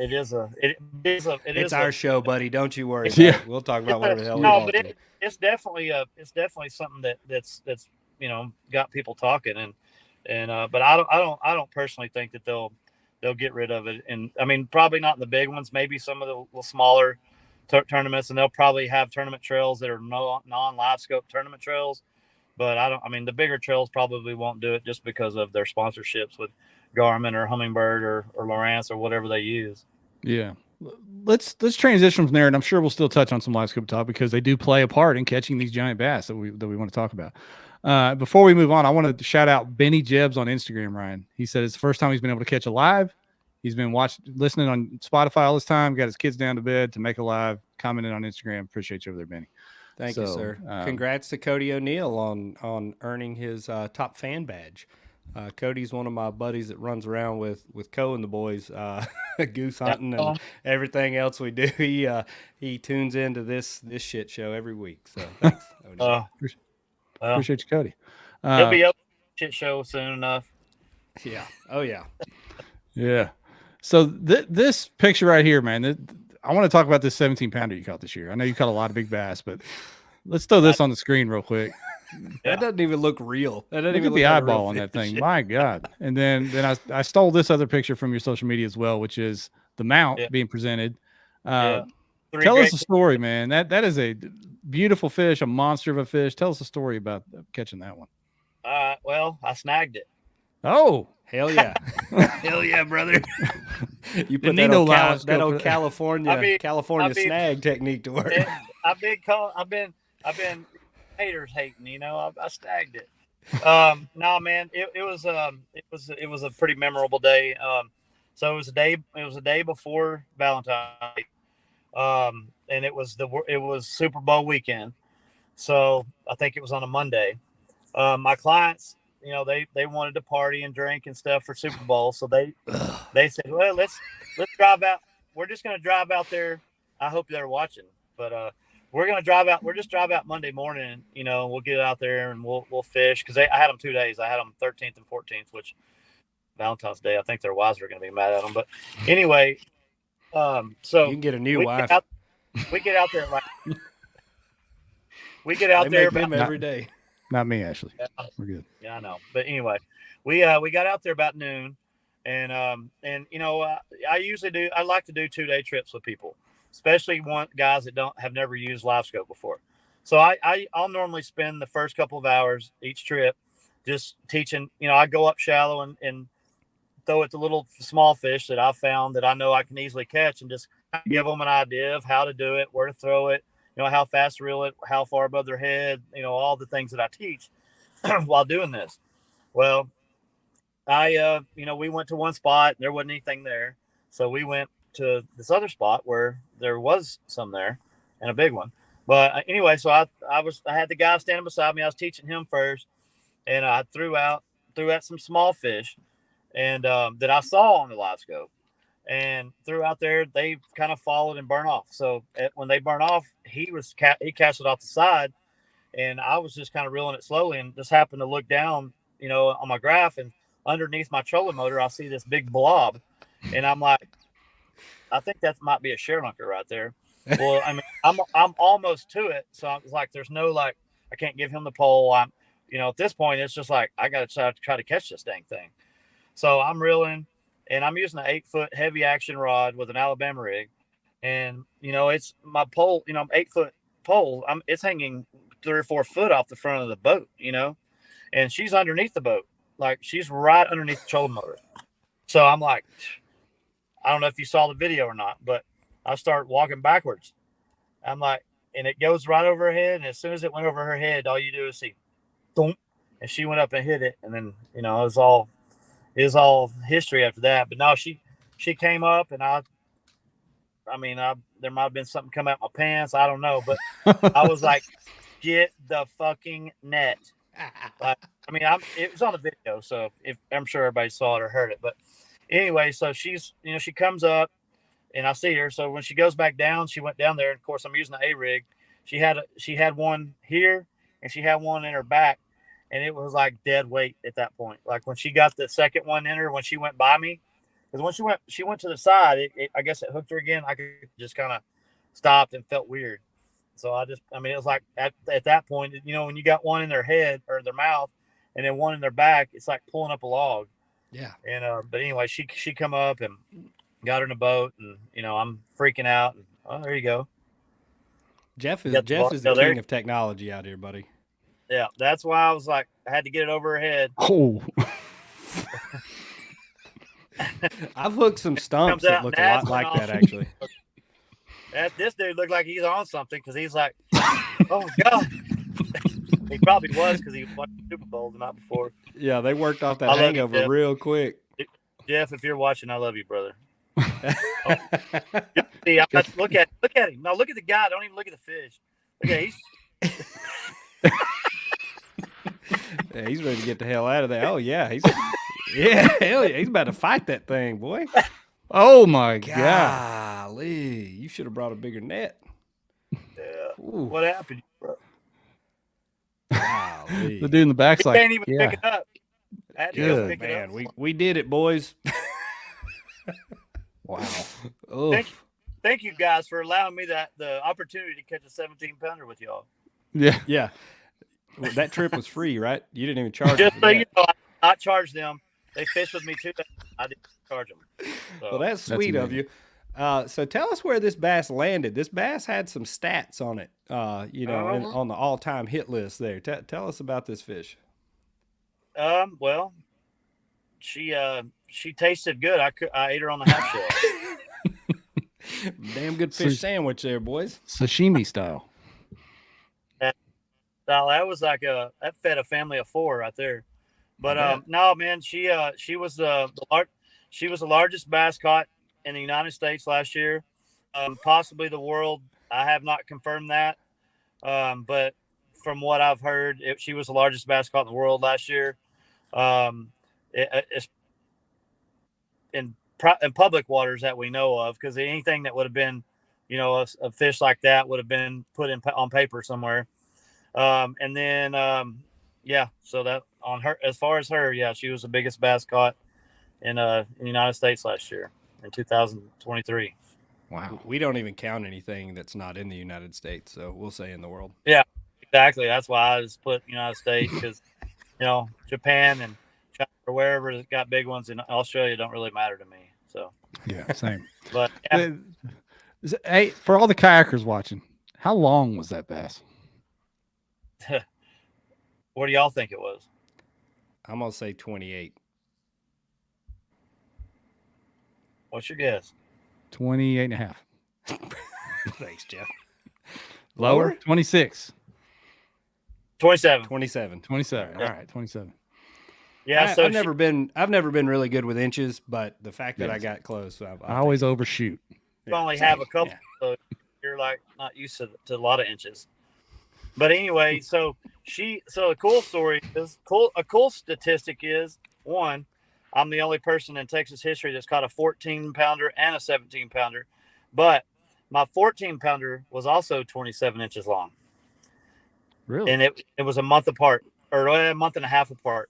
our show, buddy. Don't you worry. Yeah, we'll talk about whatever the hell. No, but it's definitely something that's got people talking, and but I don't personally think that they'll get rid of it. And I mean, probably not in the big ones, maybe some of the smaller tournaments, and they'll probably have tournament trails that are non-live scope tournament trails. But I mean, the bigger trails probably won't do it just because of their sponsorships with Garmin or Humminbird or Lowrance or whatever they use. Yeah. Let's transition from there, and I'm sure we'll still touch on some live scope talk because they do play a part in catching these giant bass that we want to talk about. Before we move on, I wanted to shout out Benny Jebs on Instagram, Ryan. He said it's the first time he's been able to catch a live. He's been listening on Spotify all this time, got his kids down to bed to make a live, commented on Instagram. Appreciate you over there, Benny. Thank you, sir. Congrats to Cody O'Neill on earning his top fan badge. Cody's one of my buddies that runs around with Co and the boys, goose hunting and everything else we do. He tunes into this shit show every week. So thanks, appreciate you, Cody. He'll be up shit show soon enough. Yeah. Oh yeah. Yeah. So this picture right here, man. I want to talk about this 17-pounder you caught this year. I know you caught a lot of big bass, but let's throw this on the screen real quick. That doesn't even look real. That doesn't look even at the eyeball on that thing. My God. And then I stole this other picture from your social media as well, which is the mount being presented. Tell us a story, man. That is a beautiful fish, a monster of a fish. Tell us a story about catching that one. Well, I snagged it. Oh, hell yeah. Hell yeah, brother. You put that old California snag technique to work. I've been haters hating, I snagged it. No, man, it was a pretty memorable day. So it was a day before Valentine's Day. And it was Super Bowl weekend. So I think it was on a Monday. My clients, they wanted to party and drink and stuff for Super Bowl. So they said, well, let's drive out. We're just going to drive out there. I hope they're watching, but, we're going to drive out. We'll just drive out Monday morning, we'll get out there and we'll fish. Cause I had them 2 days. I had them 13th and 14th, which Valentine's Day, I think their wives are going to be mad at them, but anyway, so you can get a new wife. We get out there. We get out there about every day. Not me, Ashley. Yeah. We're good. Yeah, I know. But anyway, we got out there about noon, and I like to do 2-day trips with people, especially guys that have never used live scope before. So I'll normally spend the first couple of hours each trip just teaching. I go up shallow and throw at the little small fish that I found that I know I can easily catch, and just give them an idea of how to do it, where to throw it, how fast to reel it, how far above their head, all the things that I teach while doing this. Well, we went to one spot and there wasn't anything there. So we went to this other spot where there was some there, and a big one. But anyway, so I had the guy standing beside me. I was teaching him first, and I threw out some small fish and that I saw on the live scope. And threw out there, they kind of followed and burn off. So when they burn off, he cast it off the side, and I was just kind of reeling it slowly, and just happened to look down, on my graph, and underneath my trolling motor, I see this big blob, and I'm like, I think that might be a ShareLunker right there. Well, I mean, I'm almost to it, so I was like, there's no I can't give him the pole. I'm, at this point, it's just like I got to try to catch this dang thing. So I'm reeling. And I'm using an 8-foot heavy action rod with an Alabama rig. And, it's my pole, 8-foot pole. It's hanging 3 or 4 foot off the front of the boat, and she's underneath the boat. Like, she's right underneath the trolling motor. So I'm like, I don't know if you saw the video or not, but I start walking backwards. I'm like, and it goes right over her head. And as soon as it went over her head, all you do is see, thump, and she went up and hit it. And then, it was all history after that. But no, she came up, and there might have been something come out my pants. I don't know, but I was like, get the fucking net. Like, it was on the video, so if I'm sure everybody saw it or heard it. But anyway, so she's, she comes up, and I see her. So when she goes back down, she went down there. And of course, I'm using the A-rig. She had one here, and she had one in her back, and it was like dead weight at that point. Like when she got the second one in her, when she went by me, because when she went to the side, I guess it hooked her again. I could just kind of stopped and felt weird. So it was like at that point, when you got one in their head or their mouth, and then one in their back, it's like pulling up a log. Yeah. And but anyway, she come up and got her in a boat, and I'm freaking out. And, oh, there you go. Jeff is the king of technology out here, buddy. Yeah, that's why I was like, I had to get it over her head. Oh. I've hooked some stumps that look a lot like that, actually. This dude looked like he's on something, because he's like, oh God. He probably was, because he watched the Super Bowl the night before. Yeah, they worked off that hangover real quick. Jeff, if you're watching, I love you, brother. See, look at him. No, look at the guy. Don't even look at the fish. Look at Yeah, he's ready to get the hell out of there. Oh yeah, hell yeah, he's about to fight that thing, boy. Oh my God. Golly, you should have brought a bigger net. Yeah. Ooh. What happened, bro? Golly. The dude in the back's like, can't even pick it up. I had to go pick it up. We did it, boys. Wow. Thank you guys for allowing me the opportunity to catch a 17-pounder with y'all. Yeah. Yeah. Well, that trip was free, right? You didn't even charge Just them. so you know, I charged them. They fished with me too. I didn't charge them. So. Well, that's sweet of you. So tell us where this bass landed. This bass had some stats on it, on the all-time hit list there. Tell us about this fish. Well, she tasted good. I ate her on the half shell. Damn good fish sandwich there, boys. Sashimi style. That was like that fed a family of 4 right there. But no, man, she was the largest bass caught in the United States last year, possibly the world. I have not confirmed that, but from what I've heard, she was the largest bass caught in the world last year. It's in public waters that we know of, because anything that would have been, a fish like that would have been put on paper somewhere. And then, so that on her, as far as her, she was the biggest bass caught in the United States last year in 2023. Wow. We don't even count anything that's not in the United States, so we'll say in the world. Yeah, exactly. That's why I just put United States, because, Japan and China or wherever got big ones in Australia don't really matter to me. So yeah, same. But hey, for all the kayakers watching, how long was that bass? What do y'all think it was? I'm gonna say 28. What's your guess? 28 and a half. Thanks, Jeff. Lower? 26. 27. 27. 27. All right, 27. Yeah, I've never been really good with inches, but the fact that I got close, I always overshoot. You only have a couple, so you're like not used to a lot of inches. But anyway, so a cool story is a cool statistic is, one, I'm the only person in Texas history that's caught a 14-pounder and a 17-pounder, but my 14-pounder was also 27 inches long. Really? And it was a month apart, or a month and a half apart.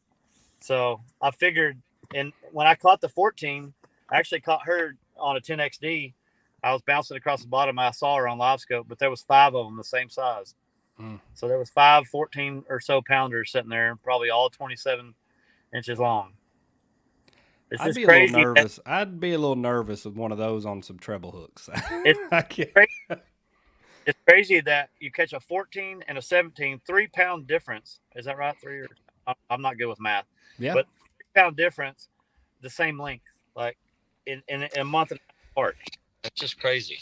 So I figured, and when I caught the 14, I actually caught her on a 10XD. I was bouncing across the bottom. I saw her on live scope, but there was 5 of them the same size. So there was 5 14 or so pounders sitting there, probably all 27 inches long. It's I'd be crazy. A little nervous. I'd be a little nervous with one of those on some treble hooks. It's crazy that you catch a 14 and a 17, 3-pound difference. Is that right? 3 or I'm not good with math. Yeah. But 3-pound difference, the same length, like in a month and a half apart. That's just crazy.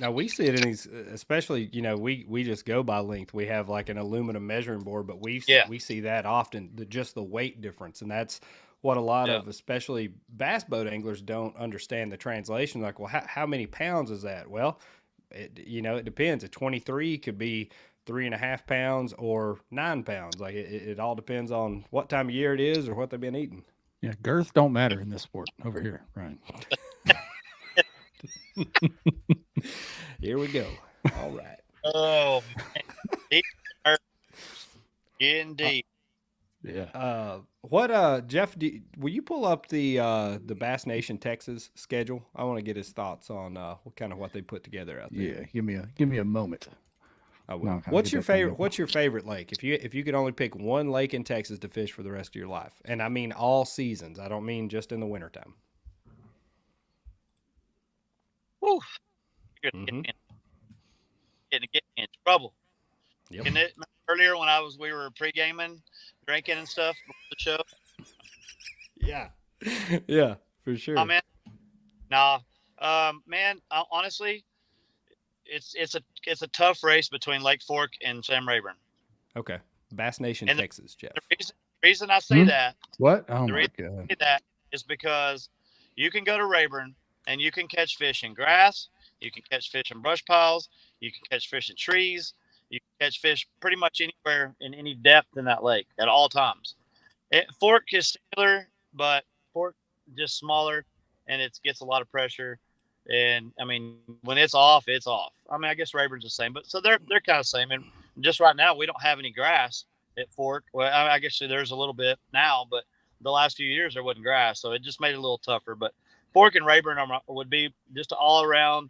Now we see it in these, especially, we just go by length. We have like an aluminum measuring board, but we see that often, just the weight difference. And that's what a lot of, especially bass boat anglers, don't understand the translation. Like, well, how many pounds is that? Well, it depends. A 23 could be 3.5 pounds or 9 pounds. Like it all depends on what time of year it is or what they've been eating. Yeah, girth don't matter in this sport over here, Ryan. Here we go. All right. Oh, man. Getting deep. Yeah. What Jeff? Will you pull up the Bass Nation Texas schedule? I want to get his thoughts on what they put together out there. Yeah, give me a moment. I will. What's your favorite? What's your favorite lake? If you could only pick one lake in Texas to fish for the rest of your life, and I mean all seasons. I don't mean just in the wintertime. Whew. You're gonna get me in trouble. Yep. And earlier when we were pre-gaming, drinking and stuff before the show. Yeah. Yeah, for sure. Oh, man. Nah. Man, honestly, it's a tough race between Lake Fork and Sam Rayburn. Okay. Bass Nation, and Texas, Jeff. The reason I say that. What? Oh, the my reason God. I say that is because you can go to Rayburn and you can catch fish in grass. You can catch fish in brush piles. You can catch fish in trees. You can catch fish pretty much anywhere in any depth in that lake at all times. Fork is similar, but Fork just smaller, and it gets a lot of pressure. And I mean, when it's off, it's off. I mean, I guess Rayburn's the same, but so they're kind of same. And just right now, we don't have any grass at Fork. Well, I guess there's a little bit now, but the last few years there wasn't grass, so it just made it a little tougher. But Fork and Rayburn would be just all around.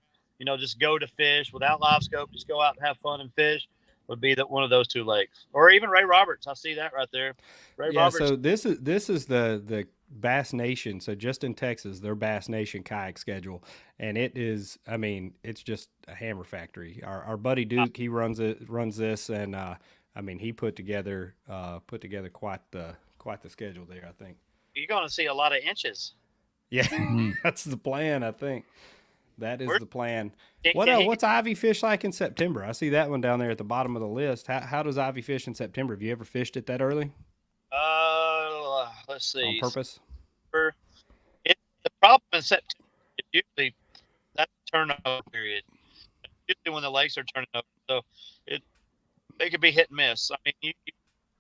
Just go to fish without live scope. Just go out and have fun and fish. Would be one of those two lakes, or even Ray Roberts. I see that right there. Roberts. So this is the Bass Nation. So just in Texas, their Bass Nation kayak schedule, and it is. I mean, it's just a hammer factory. Our buddy Duke, he runs this, and I mean, he put together quite the schedule there. I think you're going to see a lot of inches. Yeah, that's the plan. I think. That is the plan. What's Ivy fish like in September? I see that one down there at the bottom of the list. How does Ivy fish in September? Have you ever fished it that early? Let's see. On purpose? The problem in September is usually that's the turnover period. Usually when the lakes are turning over, so they could be hit and miss. I mean,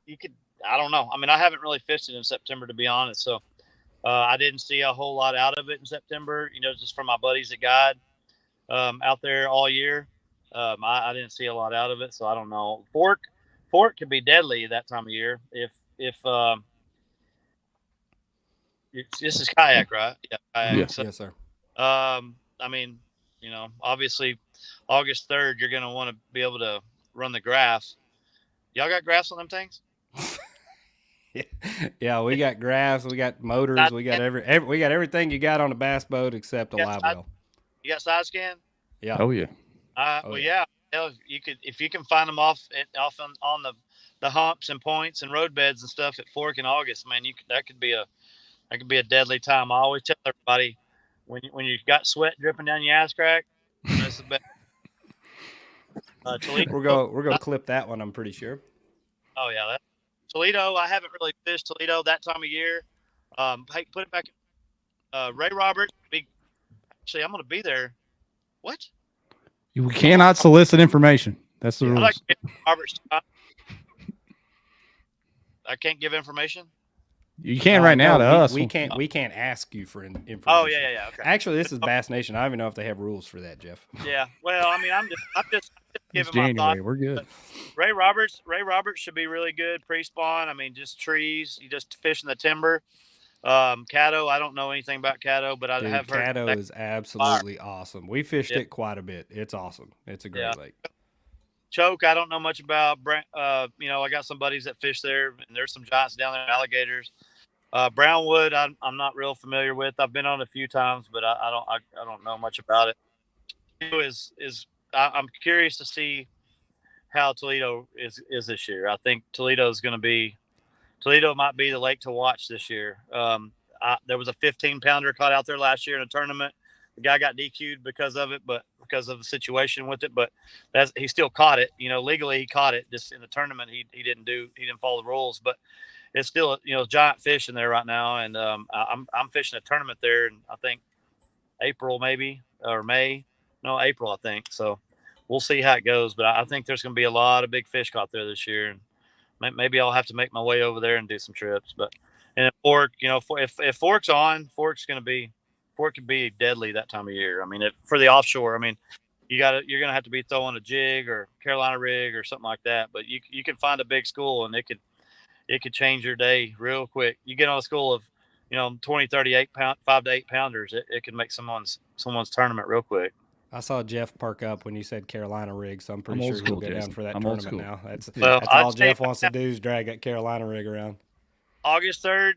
you could. I don't know. I mean, I haven't really fished it in September, to be honest. So. I didn't see a whole lot out of it in September, just from my buddies that guide out there all year. I didn't see a lot out of it, so I don't know. Fork could be deadly that time of year if this is kayak, right? Yeah, kayak. Yeah. So, yes, sir. I mean, obviously August 3rd, you're going to want to be able to run the graphs. Y'all got graphs on them things? Yeah, we got graphs, we got motors, we got we got everything you got on a bass boat except a live well. You got side scan? Yeah. Oh yeah. Yeah. Hell, if you can find them off on the humps and points and road beds and stuff at Fork in August, man, that could be a deadly time. I always tell everybody when you've got sweat dripping down your ass crack, that's the best. Toledo, we're gonna clip that one, I'm pretty sure. Oh yeah, Toledo. I haven't really fished Toledo that time of year. Hey, put it back. Ray Roberts. Actually, I'm going to be there. What? We cannot solicit information. That's the rules. I like Roberts. I can't give information. You can right now to us. We can't ask you for information. Oh yeah. Okay. Actually, this is Bass Nation. I don't even know if they have rules for that, Jeff. Yeah. Well, I mean, I'm just giving January. my thoughts. We're good. Ray Roberts should be really good pre-spawn. I mean, just trees. You just fishing the timber. Caddo. I don't know anything about Caddo, but I have heard. Caddo is absolutely awesome. We fished it quite a bit. It's awesome. It's a great lake. Choke, I don't know much about. I got some buddies that fish there, and there's some giants down there, alligators. Brownwood, I'm not real familiar with. I've been on a few times, but I don't know much about it. I'm curious to see how Toledo is this year. I think Toledo might be the lake to watch this year. There was a 15-pounder caught out there last year in a tournament. The guy got DQ'd because of it, but because of the situation with it. But he still caught it. Legally he caught it. Just in the tournament, he didn't follow the rules. But it's still giant fish in there right now, and I'm fishing a tournament there, and I think April maybe or May, no April I think. So we'll see how it goes. But I think there's going to be a lot of big fish caught there this year, and maybe I'll have to make my way over there and do some trips. But and Fork, if Fork's on, Fork could be deadly that time of year. I mean, for the offshore, I mean, you're going to have to be throwing a jig or Carolina rig or something like that. But you can find a big school and it could change your day real quick. You get on a school of 20, 38 pound, 5 to 8 pounders, it can make someone's tournament real quick. I saw Jeff perk up when you said Carolina rig, so I'm pretty sure he'll go down for that tournament now. That's all Jeff wants to do is drag that Carolina rig around. August 3rd,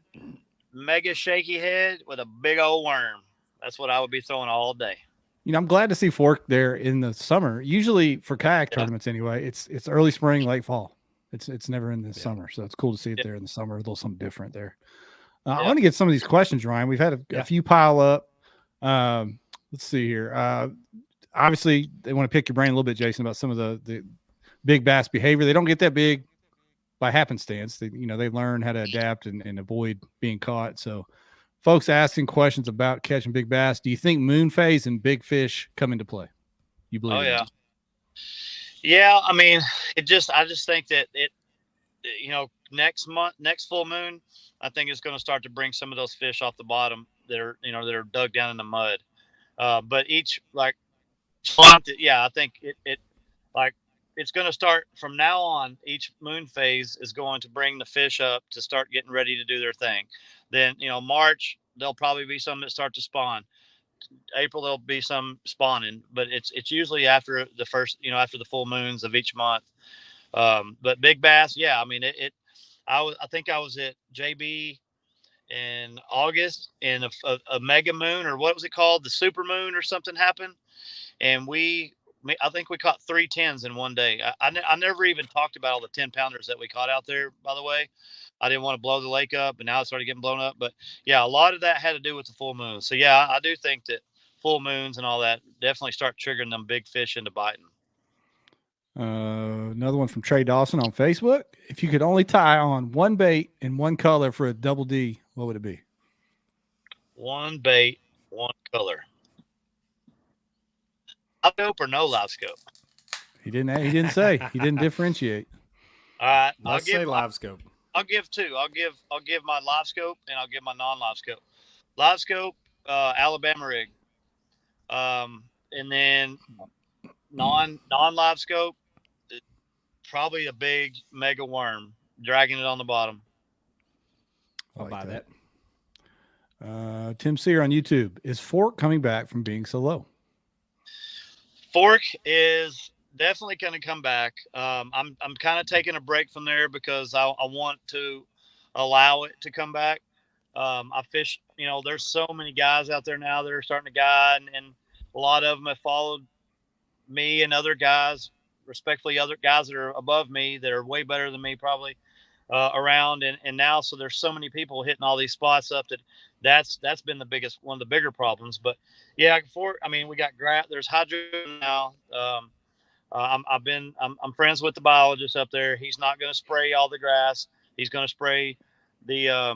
mega shaky head with a big old worm. That's what I would be throwing all day. I'm glad to see Fork there in the summer. Usually for kayak tournaments anyway, it's early spring, late fall. It's never in the summer, so it's cool to see it there in the summer. A little something different there. I want to get some of these questions, Ryan. We've had a few pile up. Let's see here. Obviously, they want to pick your brain a little bit, Jason, about some of the big bass behavior. They don't get that big by happenstance. They learn how to adapt and avoid being caught. So, folks asking questions about catching big bass. Do you think moon phase and big fish come into play? You believe? Oh yeah. Yeah, I mean, I just think that next full moon, I think it's going to start to bring some of those fish off the bottom that are dug down in the mud. But each month, I think it's going to start from now on. Each moon phase is going to bring the fish up to start getting ready to do their thing. Then, March, there'll probably be some that start to spawn. April, there'll be some spawning, but it's usually after the first, after the full moons of each month. But big bass, yeah, I mean, I think I was at JB in August, and a mega moon, or what was it called? The super moon or something happened. And I think we caught 3 10s in one day. I never even talked about all the 10 pounders that we caught out there, by the way. I didn't want to blow the lake up, and now it started getting blown up. But yeah, a lot of that had to do with the full moon. So yeah, I do think that full moons and all that definitely start triggering them big fish into biting. Another one from Trey Dawson on Facebook. If you could only tie on one bait in one color for a double D, what would it be? One bait, one color. Live scope or no live scope? He didn't say. He didn't differentiate. All right, I'll say live scope. I'll give two. I'll give my live scope and I'll give my non-live scope. Live scope, Alabama rig. And then non-live scope, probably a big mega worm dragging it on the bottom. I'll buy that. Tim Sear on YouTube. Is Fork coming back from being so low? Fork is definitely going to come back. I'm kind of taking a break from there because I want to allow it to come back. I fish, there's so many guys out there now that are starting to guide, and a lot of them have followed me and other guys, respectfully other guys that are above me that are way better than me probably around. And now, so there's so many people hitting all these spots up that's been one of the bigger problems. But yeah, we got there's hydro now. I'm friends with the biologist up there. He's not going to spray all the grass. He's going to spray the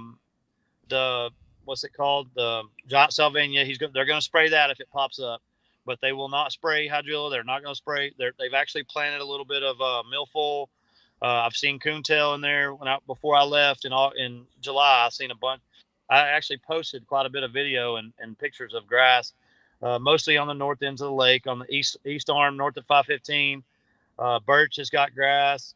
what's it called? The giant salvinia. They're going to spray that if it pops up, but they will not spray hydrilla. They're not going to spray. They've actually planted a little bit of milfoil. I've seen coontail in there before I left in July. I've seen a bunch. I actually posted quite a bit of video and pictures of grass, mostly on the north ends of the lake, on the east arm, north of 515. Birch has got grass,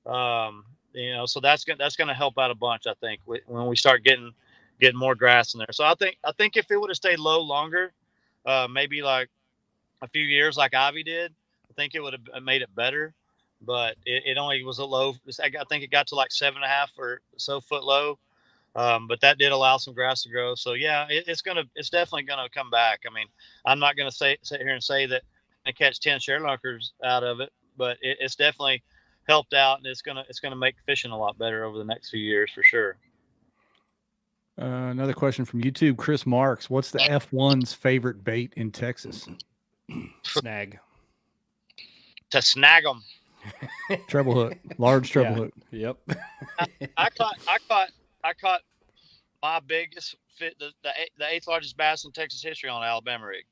so that's going to help out a bunch. I think when we start getting more grass in there. So I think if it would have stayed low longer, maybe like a few years like Ivy did, I think it would have made it better. But it only was a low. I think it got to like 7.5 or so foot low. But that did allow some grass to grow. So yeah, it's definitely gonna come back. I mean, I'm not gonna sit here and say that I catch 10 ShareLunkers out of it, but it's definitely helped out, and it's gonna make fishing a lot better over the next few years for sure. Another question from YouTube, Chris Marks. What's the F1's favorite bait in Texas? Snag. To snag them. Treble hook, large treble hook. Yep. I caught my biggest fit, the eighth largest bass in Texas history on an Alabama rig,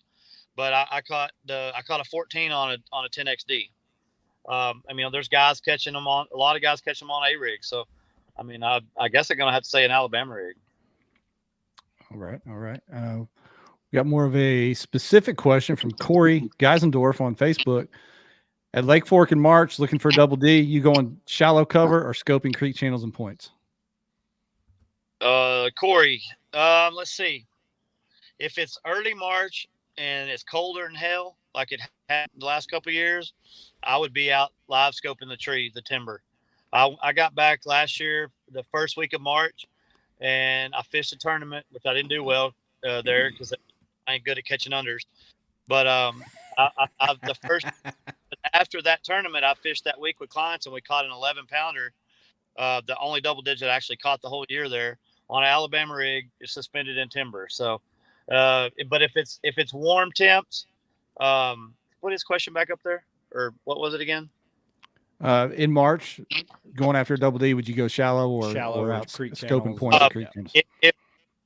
but I caught a 14 on a 10XD. I mean, there's guys catching them on, a lot of guys catch them on a rig. So, I mean, I guess I'm gonna have to say an Alabama rig. All right. We got more of a specific question from Corey Geisendorf on Facebook. At Lake Fork in March, looking for a double D, you going shallow cover or scoping creek channels and points? Corey, let's see. If it's early March and it's colder than hell, like it had the last couple of years, I would be out live scoping the timber. I got back last year, the first week of March, and I fished a tournament, which I didn't do well there because I ain't good at catching unders. But the first after that tournament, I fished that week with clients, and we caught an 11-pounder, the only double digit I actually caught the whole year there on an Alabama rig, suspended in timber. So, but if it's warm temps, what is question back up there, or what was it again? In March, going after a double D, would you go shallow or out scoping points? Creek channels?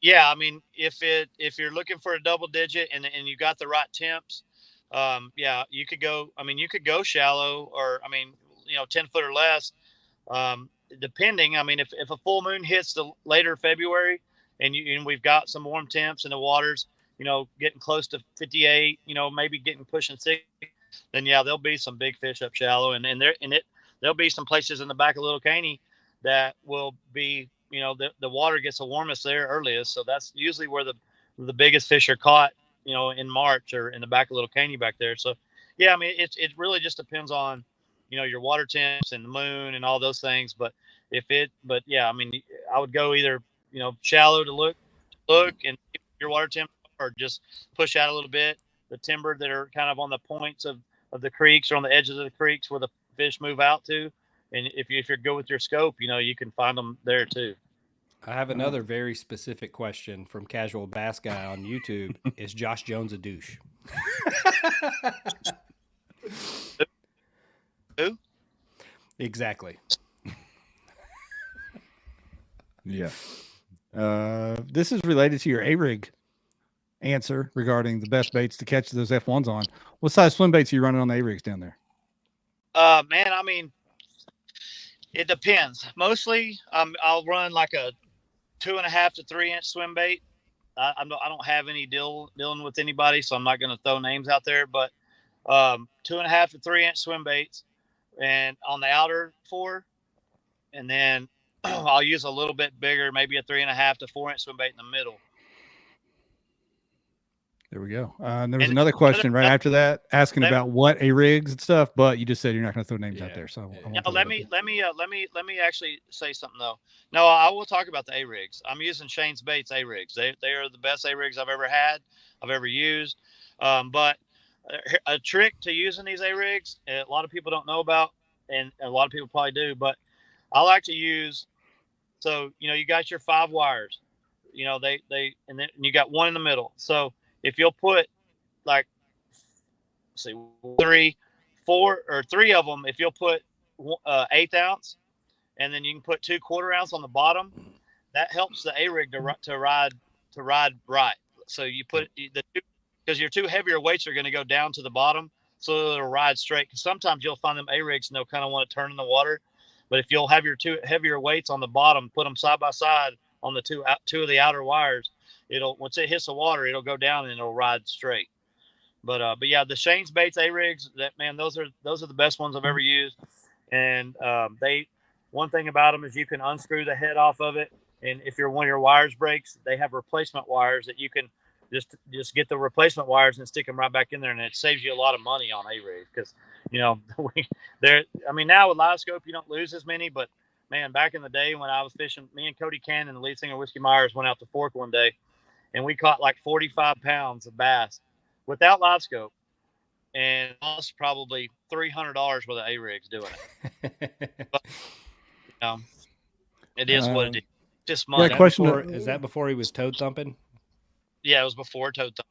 Yeah, I mean, if you're looking for a double digit and you got the right temps, yeah, you could go. I mean, you could go shallow, or 10 foot or less, depending. I mean, if a full moon hits the later February and we've got some warm temps and the water's getting close to 58, maybe pushing 60, then yeah, there'll be some big fish up shallow, and there'll be some places in the back of Little Caney that will be, the water gets the warmest there earliest. So that's usually where the biggest fish are caught, in March, or in the back of Little Caney back there. So yeah, I mean, it really just depends on, your water temps and the moon and all those things. But yeah, I mean, I would go either, shallow to look and keep your water temp, or just push out a little bit. The timber that are kind of on the points of the creeks or on the edges of the creeks where the fish move out to. And if you're good with your scope, you can find them there too. I have another very specific question from Casual Bass Guy on YouTube. Is Josh Jones a douche? Who? Exactly. Yeah. This is related to your A-rig answer regarding the best baits to catch those F1s on. What size swim baits are you running on the A-rigs down there? Man, I mean, it depends. Mostly, I'll run like a 2.5 to 3 inch swim bait. I don't have any dealing with anybody, so I'm not going to throw names out there. But 2.5 to 3 inch swim baits, and on the outer 4, and then I'll use a little bit bigger, maybe a 3.5 to 4 inch swim bait in the middle. There we go. And there was another question right after that, asking about what A-rigs and stuff, but you just said you're not going to throw names out there. So let me actually say something though. No, I will talk about the A-rigs. I'm using Shane's Baits A-rigs. They are the best A-rigs I've ever had, I've ever used. But a trick to using these A-rigs, a lot of people don't know about, and a lot of people probably do, but I like to use. So you got your 5 wires. And then you got one in the middle. So if you'll put like, say 3, 4, or 3 of them, if you'll put 1/8 ounce, and then you can put 2 1/4 ounce on the bottom, that helps the A-rig to ride right. So you put because your 2 heavier weights are going to go down to the bottom, so it'll ride straight. Because sometimes you'll find them A-rigs and they'll kind of want to turn in the water, but if you'll have your 2 heavier weights on the bottom, put them side by side on the two of the outer wires, once it hits the water, it'll go down and it'll ride straight. But yeah, the Shane's Baits A-rigs, those are the best ones I've ever used. And one thing about them is you can unscrew the head off of it, and if one of your wires breaks, they have replacement wires that you can just get the replacement wires and stick them right back in there, and it saves you a lot of money on A-rigs because now with live scope you don't lose as many, but man, back in the day when I was fishing, me and Cody Cannon, the lead singer of Whiskey Myers, went out to Fork one day, and we caught like 45 pounds of bass without live scope, and lost probably $300 worth of A-rigs doing it. But, it is what it is. This Yeah, month. question. Is that before he was toad thumping? Yeah, it was before toad thump.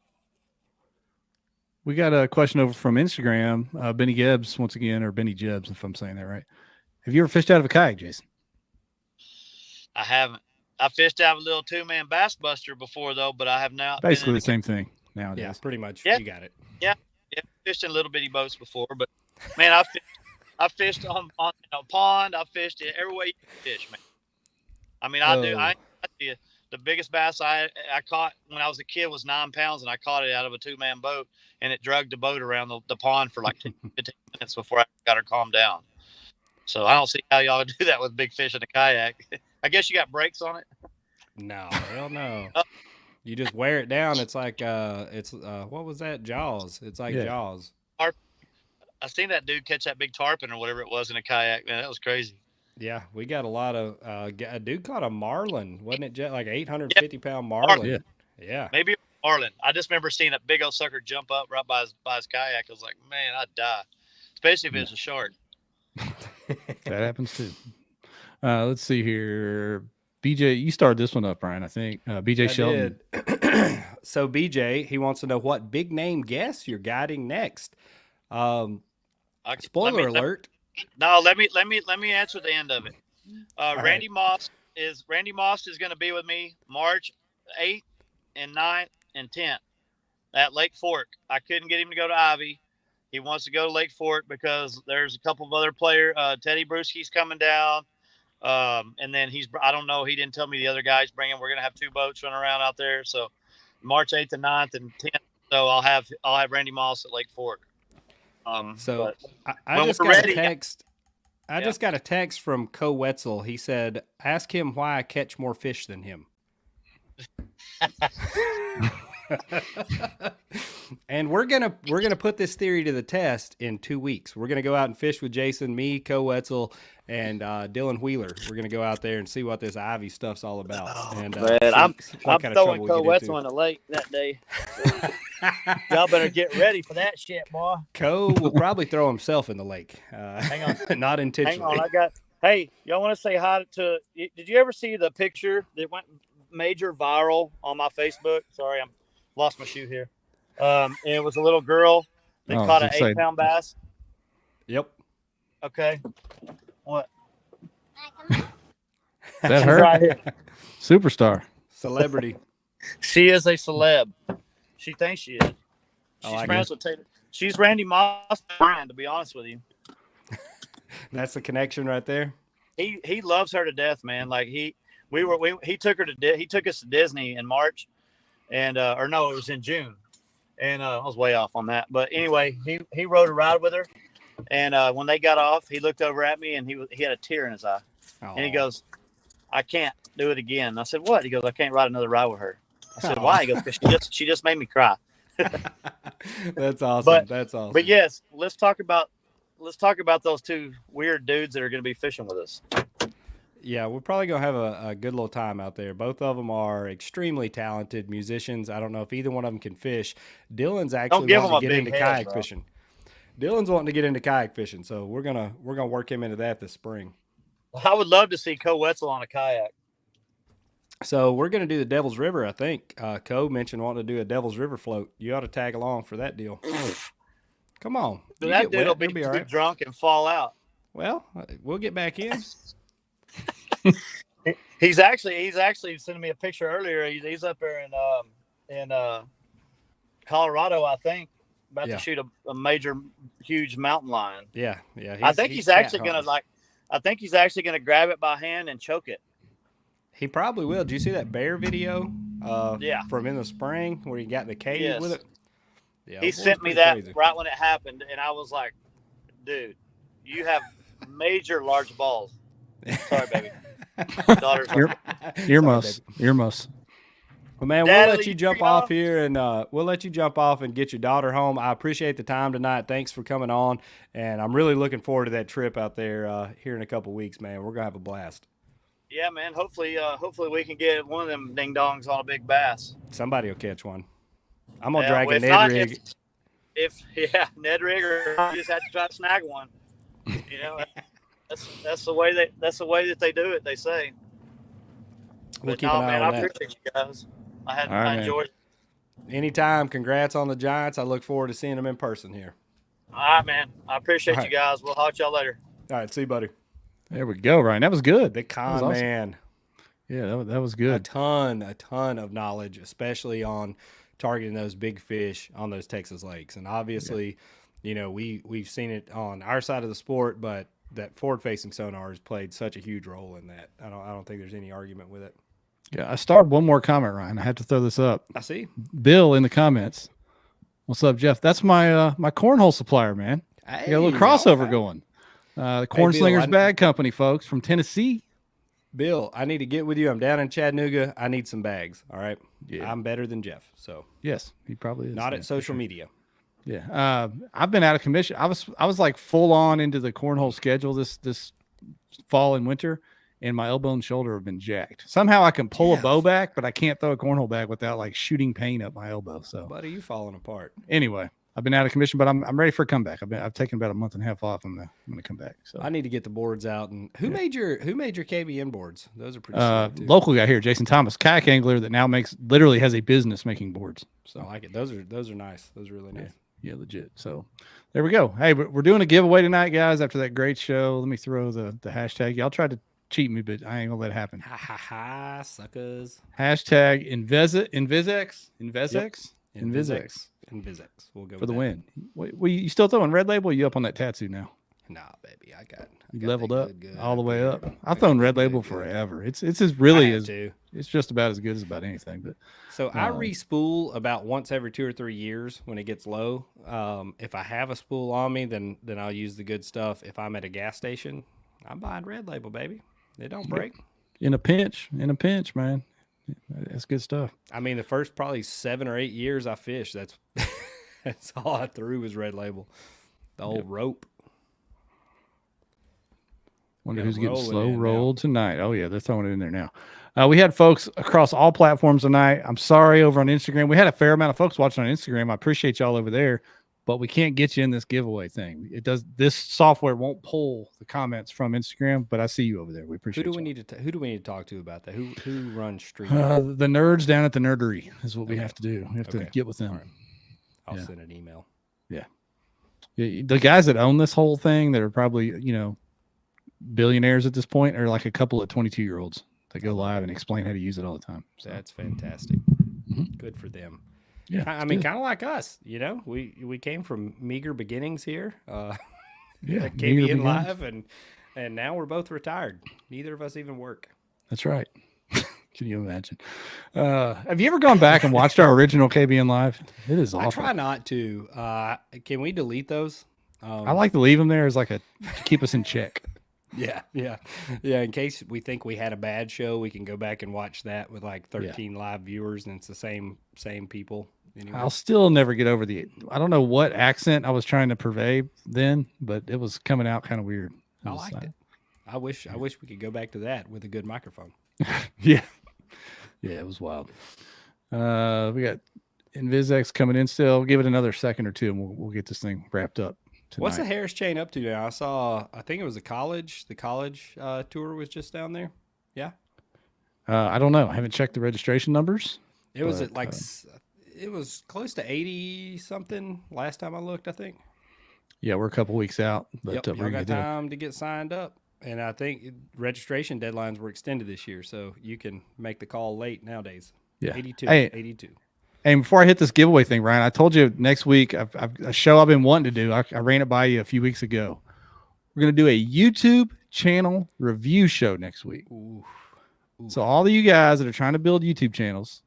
We got a question over from Instagram. Benny Gibbs, once again, or Benny Jebs, if I'm saying that right. Have you ever fished out of a kayak, Jason? I haven't. I fished out of a little 2-man Bassmaster before though, but I have not. Basically been the same thing nowadays. Yeah, pretty much. Yeah. You got it. Yeah, fished in little bitty boats before, but man, I fished on a pond. I fished it every way you can fish, man. I mean, I do. I tell you, the biggest bass I caught when I was a kid was 9 pounds, and I caught it out of a 2-man boat, and it dragged the boat around the pond for like 15 minutes before I got her calmed down. So I don't see how y'all do that with big fish in a kayak. I guess you got brakes on it. No, hell no. You just wear it down. It's like what was that? Jaws. It's like Jaws. I seen that dude catch that big tarpon or whatever it was in a kayak. Man, that was crazy. Yeah, we got a lot of a dude caught a marlin, wasn't it? Like 850-pound marlin. Yeah. Maybe it was marlin. I just remember seeing a big old sucker jump up right by his kayak. I was like, man, I'd die, especially if it was a shark. That happens too. Let's see here. BJ, you started this one up, Brian, I think. BJ Shelton. So BJ, he wants to know what big name guest you're guiding next. Spoiler alert. No, let me answer the end of it. Randy Moss is going to be with me March 8th and 9th and 10th at Lake Fork. I couldn't get him to go to Ivy. He wants to go to Lake Fork because there's a couple of other players. Teddy Bruschi's coming down. And then I don't know. He didn't tell me the other guys bringing. We're going to have 2 boats running around out there. So March 8th and 9th and 10th. So I'll have Randy Moss at Lake Fork. I just got a text. I just got a text from Co Wetzel. He said, "Ask him why I catch more fish than him." And we're gonna put this theory to the test in 2 weeks. We're gonna go out and fish with Jason, me, Co Wetzel, and Dylan Wheeler. We're gonna go out there and see what this Ivy stuff's all about. And I'm throwing Co Wetzel in the lake that day. So y'all better get ready for that shit, boy. Co will probably throw himself in the lake. Hang on, not intentionally. Hang on, Hey, y'all want to say hi to? Did you ever see the picture that went major viral on my Facebook? Sorry, I'm lost my shoe here. And it was a little girl that caught an 8-pound bass. Yep. Okay. What? That her? Right here. Superstar. Celebrity. She is a celeb. She thinks she is. She's friends with Taylor. She's Randy Moss' friend, to be honest with you. That's the connection right there. He loves her to death, man. Like he took us to Disney in March. And or no, it was in June, and I was way off on that. But anyway, he rode a ride with her, and when they got off, he looked over at me and he had a tear in his eye, and he goes, "I can't do it again." And I said, "What?" He goes, "I can't ride another ride with her." I said, "Why?" He goes, "Because she just made me cry." That's awesome. That's awesome. But yes, let's talk about those 2 weird dudes that are going to be fishing with us. Yeah, we're probably going to have a good little time out there. Both of them are extremely talented musicians. I don't know if either one of them can fish. Dylan's actually wanting to get into kayak fishing. Dylan's wanting to get into kayak fishing, so we're gonna work him into that this spring. I would love to see Co Wetzel on a kayak. So we're going to do the Devil's River, I think. Co mentioned wanting to do a Devil's River float. You ought to tag along for that deal. Come on. That dude will be too drunk and fall out. Well, we'll get back in. He's actually sending me a picture earlier. He's up there in Colorado, I think, about to shoot a major, huge mountain lion. Yeah. I think he's actually gonna grab it by hand and choke it. He probably will. Did you see that bear video? From in the spring where he got the cage with it. Yeah, he sent me that crazy. Right when it happened, and I was like, "Dude, you have major large balls." Sorry, baby. Daughter's earmuffs. Well, man, we'll let you jump off here, and we'll let you jump off and get your daughter home. I appreciate the time tonight. Thanks for coming on, and I'm really looking forward to that trip out there here in a couple weeks, man. We're gonna have a blast. Yeah, man. Hopefully we can get one of them ding dongs on a big bass. Somebody will catch one. I'm gonna drag a Ned rig. Ned rig, or you just have to try to snag one. You know, that's the way that they do it. They say. We'll But keep no, an eye man, on I that. appreciate you guys. All right, I man. enjoyed it. Anytime. Congrats on the Giants. I look forward to seeing them in person here. All right, man. I appreciate All you right. guys. We'll talk to y'all later. All right. See you, buddy. There we go, Ryan. That was good. The That was con awesome. man. Yeah, that was A good. ton of knowledge, especially on targeting those big fish on those Texas lakes. And obviously, we've seen it on our side of the sport, but that forward-facing sonar has played such a huge role in that. I don't think there's any argument with it. Yeah, I started one more comment, Ryan. I had to throw this up. I see. Bill in the comments. What's up, Jeff? That's my my cornhole supplier, man. Hey, I got a little crossover right. going. The Corn Bill, Slingers Bag Company, folks, from Tennessee. Bill, I need to get with you. I'm down in Chattanooga. I need some bags. All right. Yeah. I'm better than Jeff. So Yes, he probably is. not yeah, at social for sure. media. Yeah. I've been out of commission. I was like full on into the cornhole schedule this fall and winter, and my elbow and shoulder have been jacked. Somehow I can pull a bow back, but I can't throw a cornhole back without like shooting pain up my elbow. So Buddy, you falling apart. anyway, I've been out of commission, but I'm ready for a comeback. I've taken about a month and a half off. I'm gonna come back. So I need to get the boards out. And who made your KBN boards? Those are pretty sweet too. local guy here, Jason Thomas, kayak angler that now literally has a business making boards. So I like it. Those are nice. Those are really nice. yeah, legit. So there we go. Hey, we're doing a giveaway tonight, guys. After that great show, let me throw the hashtag. Y'all tried to cheat me, but I ain't gonna let it happen. Ha ha ha, suckers. Hashtag Invizex. Invizex. We'll go For with the that. win. Wait, you still throwing red label? Or you up on that tattoo now? Nah, baby, I got You leveled that up good, all the way good. up. I I've thrown got red that label good. forever. It's as really I as have to. it's just about as good as about anything. But So I re-spool about once every 2 or 3 years when it gets low. If I have a spool on me, then I'll use the good stuff. If I'm at a gas station, I'm buying red label, baby. They don't break. in a pinch, man. That's good stuff. I mean, the first probably 7 or 8 years I fished, that's that's all I threw was red label. The old rope. Wonder Got who's getting rolling slow in now. rolled tonight. Oh yeah, they're throwing it in there now. We had folks across all platforms tonight. I'm sorry over on Instagram. We had a fair amount of folks watching on Instagram. I appreciate y'all over there, but we can't get you in this giveaway thing. This software won't pull the comments from Instagram, but I see you over there. We Who appreciate do we y'all. need to talk to about that? Who runs Street? The nerds down at the nerdery is what we Okay. have to do. We have to Okay. get with them. All right. I'll Yeah. send an email. Yeah, the guys that own this whole thing that are probably, billionaires at this point are like a couple of 22-year-olds that go live and explain how to use it all the time. So That's fantastic. Mhm. Good for them. yeah, I it's mean, good. kind of like us, we came from meager beginnings here. Yeah, At meager KBN beginnings. Live, and now we're both retired. Neither of us even work. That's right. Can you imagine? Have you ever gone back and watched our original KBN Live? It is awful. I try not to. Can we delete those? I like to leave them there as like to keep us in check. Yeah. In case we think we had a bad show, we can go back and watch that with like 13 live viewers, and it's the same people. Anyway. I'll still never get over I don't know what accent I was trying to purvey then, but it was coming out kind of weird. I liked it. I wish we could go back to that with a good microphone. Yeah. Yeah, it was wild. We got Invizex coming in still. Give it another second or two and we'll get this thing wrapped up tonight. What's the Harris chain up to now? I think it was the college tour was just down there. Yeah. I don't know. I haven't checked the registration numbers. It was But, at like it was close to 80 something last time I looked, I think. Yeah, we're a couple weeks out, but Yep, we're y'all gonna got get there. time to get signed up. And I think registration deadlines were extended this year, so you can make the call late nowadays. Yeah. 82. Hey, 82. And before I hit this giveaway thing, Ryan, I told you next week I've a show I've been wanting to do. I ran it by you a few weeks ago. We're gonna do a YouTube channel review show next week. Ooh. So all of you guys that are trying to build YouTube channels,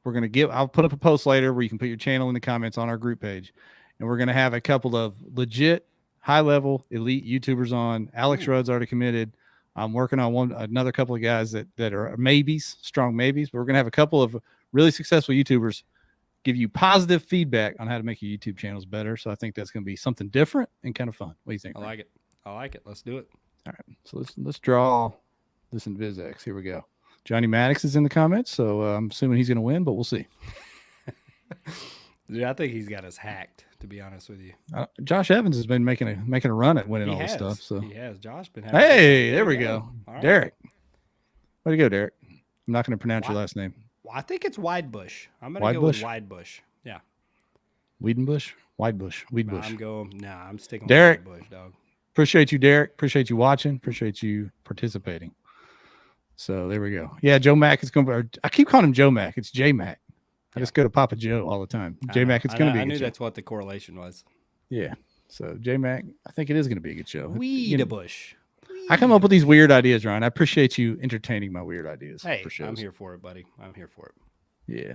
I'll put up a post later where you can put your channel in the comments on our group page, and we're gonna have a couple of legit high-level elite YouTubers on. Alex Rhodes already committed. I'm working on another couple of guys that are maybes, strong maybes, but we're gonna have a couple of really successful YouTubers give you positive feedback on how to make your YouTube channels better. So I think that's gonna be something different and kind of fun. What do you think? I like it. Let's do it. All right, so let's draw this Invizex. Here we go. Johnny Maddox is in the comments, so I'm assuming he's gonna win, but we'll see. Dude, I think he's got us hacked, to be honest with you. Josh Evans has been making a run at winning He all has. this stuff. So He has. Josh been having hey, there we go. All right. Derek. Way to go, Derek. I'm not going to pronounce your Why- last name. Well, I think it's Widebush. I'm going to go with Widebush. Yeah. Wiedenbush? Widebush. Wiedenbush. I'm sticking Derek. with Widebush, dog. Appreciate you, Derek. Appreciate you watching. Appreciate you participating. So there we go. Yeah, Joe Mack is going to. I keep calling him Joe Mack. It's J Mac. I just go to Papa Joe all the time. J Mac, it's going to be. I knew that's what the correlation was. Yeah. So J Mac, I think it is going to be a good show. Wiedebush. I come up with these weird ideas, Ryan. I appreciate you entertaining my weird ideas. Hey, for shows. I'm here for it, buddy. I'm here for it. Yeah.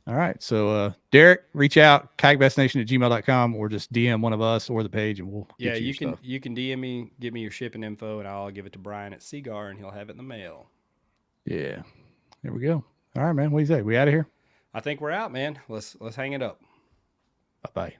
All right. So, Derek, reach out, kayakbassnation@gmail.com, or just DM one of us or the page, and we'll get you can stuff. You can DM me, give me your shipping info, and I'll give it to Brian at Seaguar, and he'll have it in the mail. Yeah. There we go. All right, man. What do you say? We out of here? I think we're out, man. Let's hang it up. Bye-bye.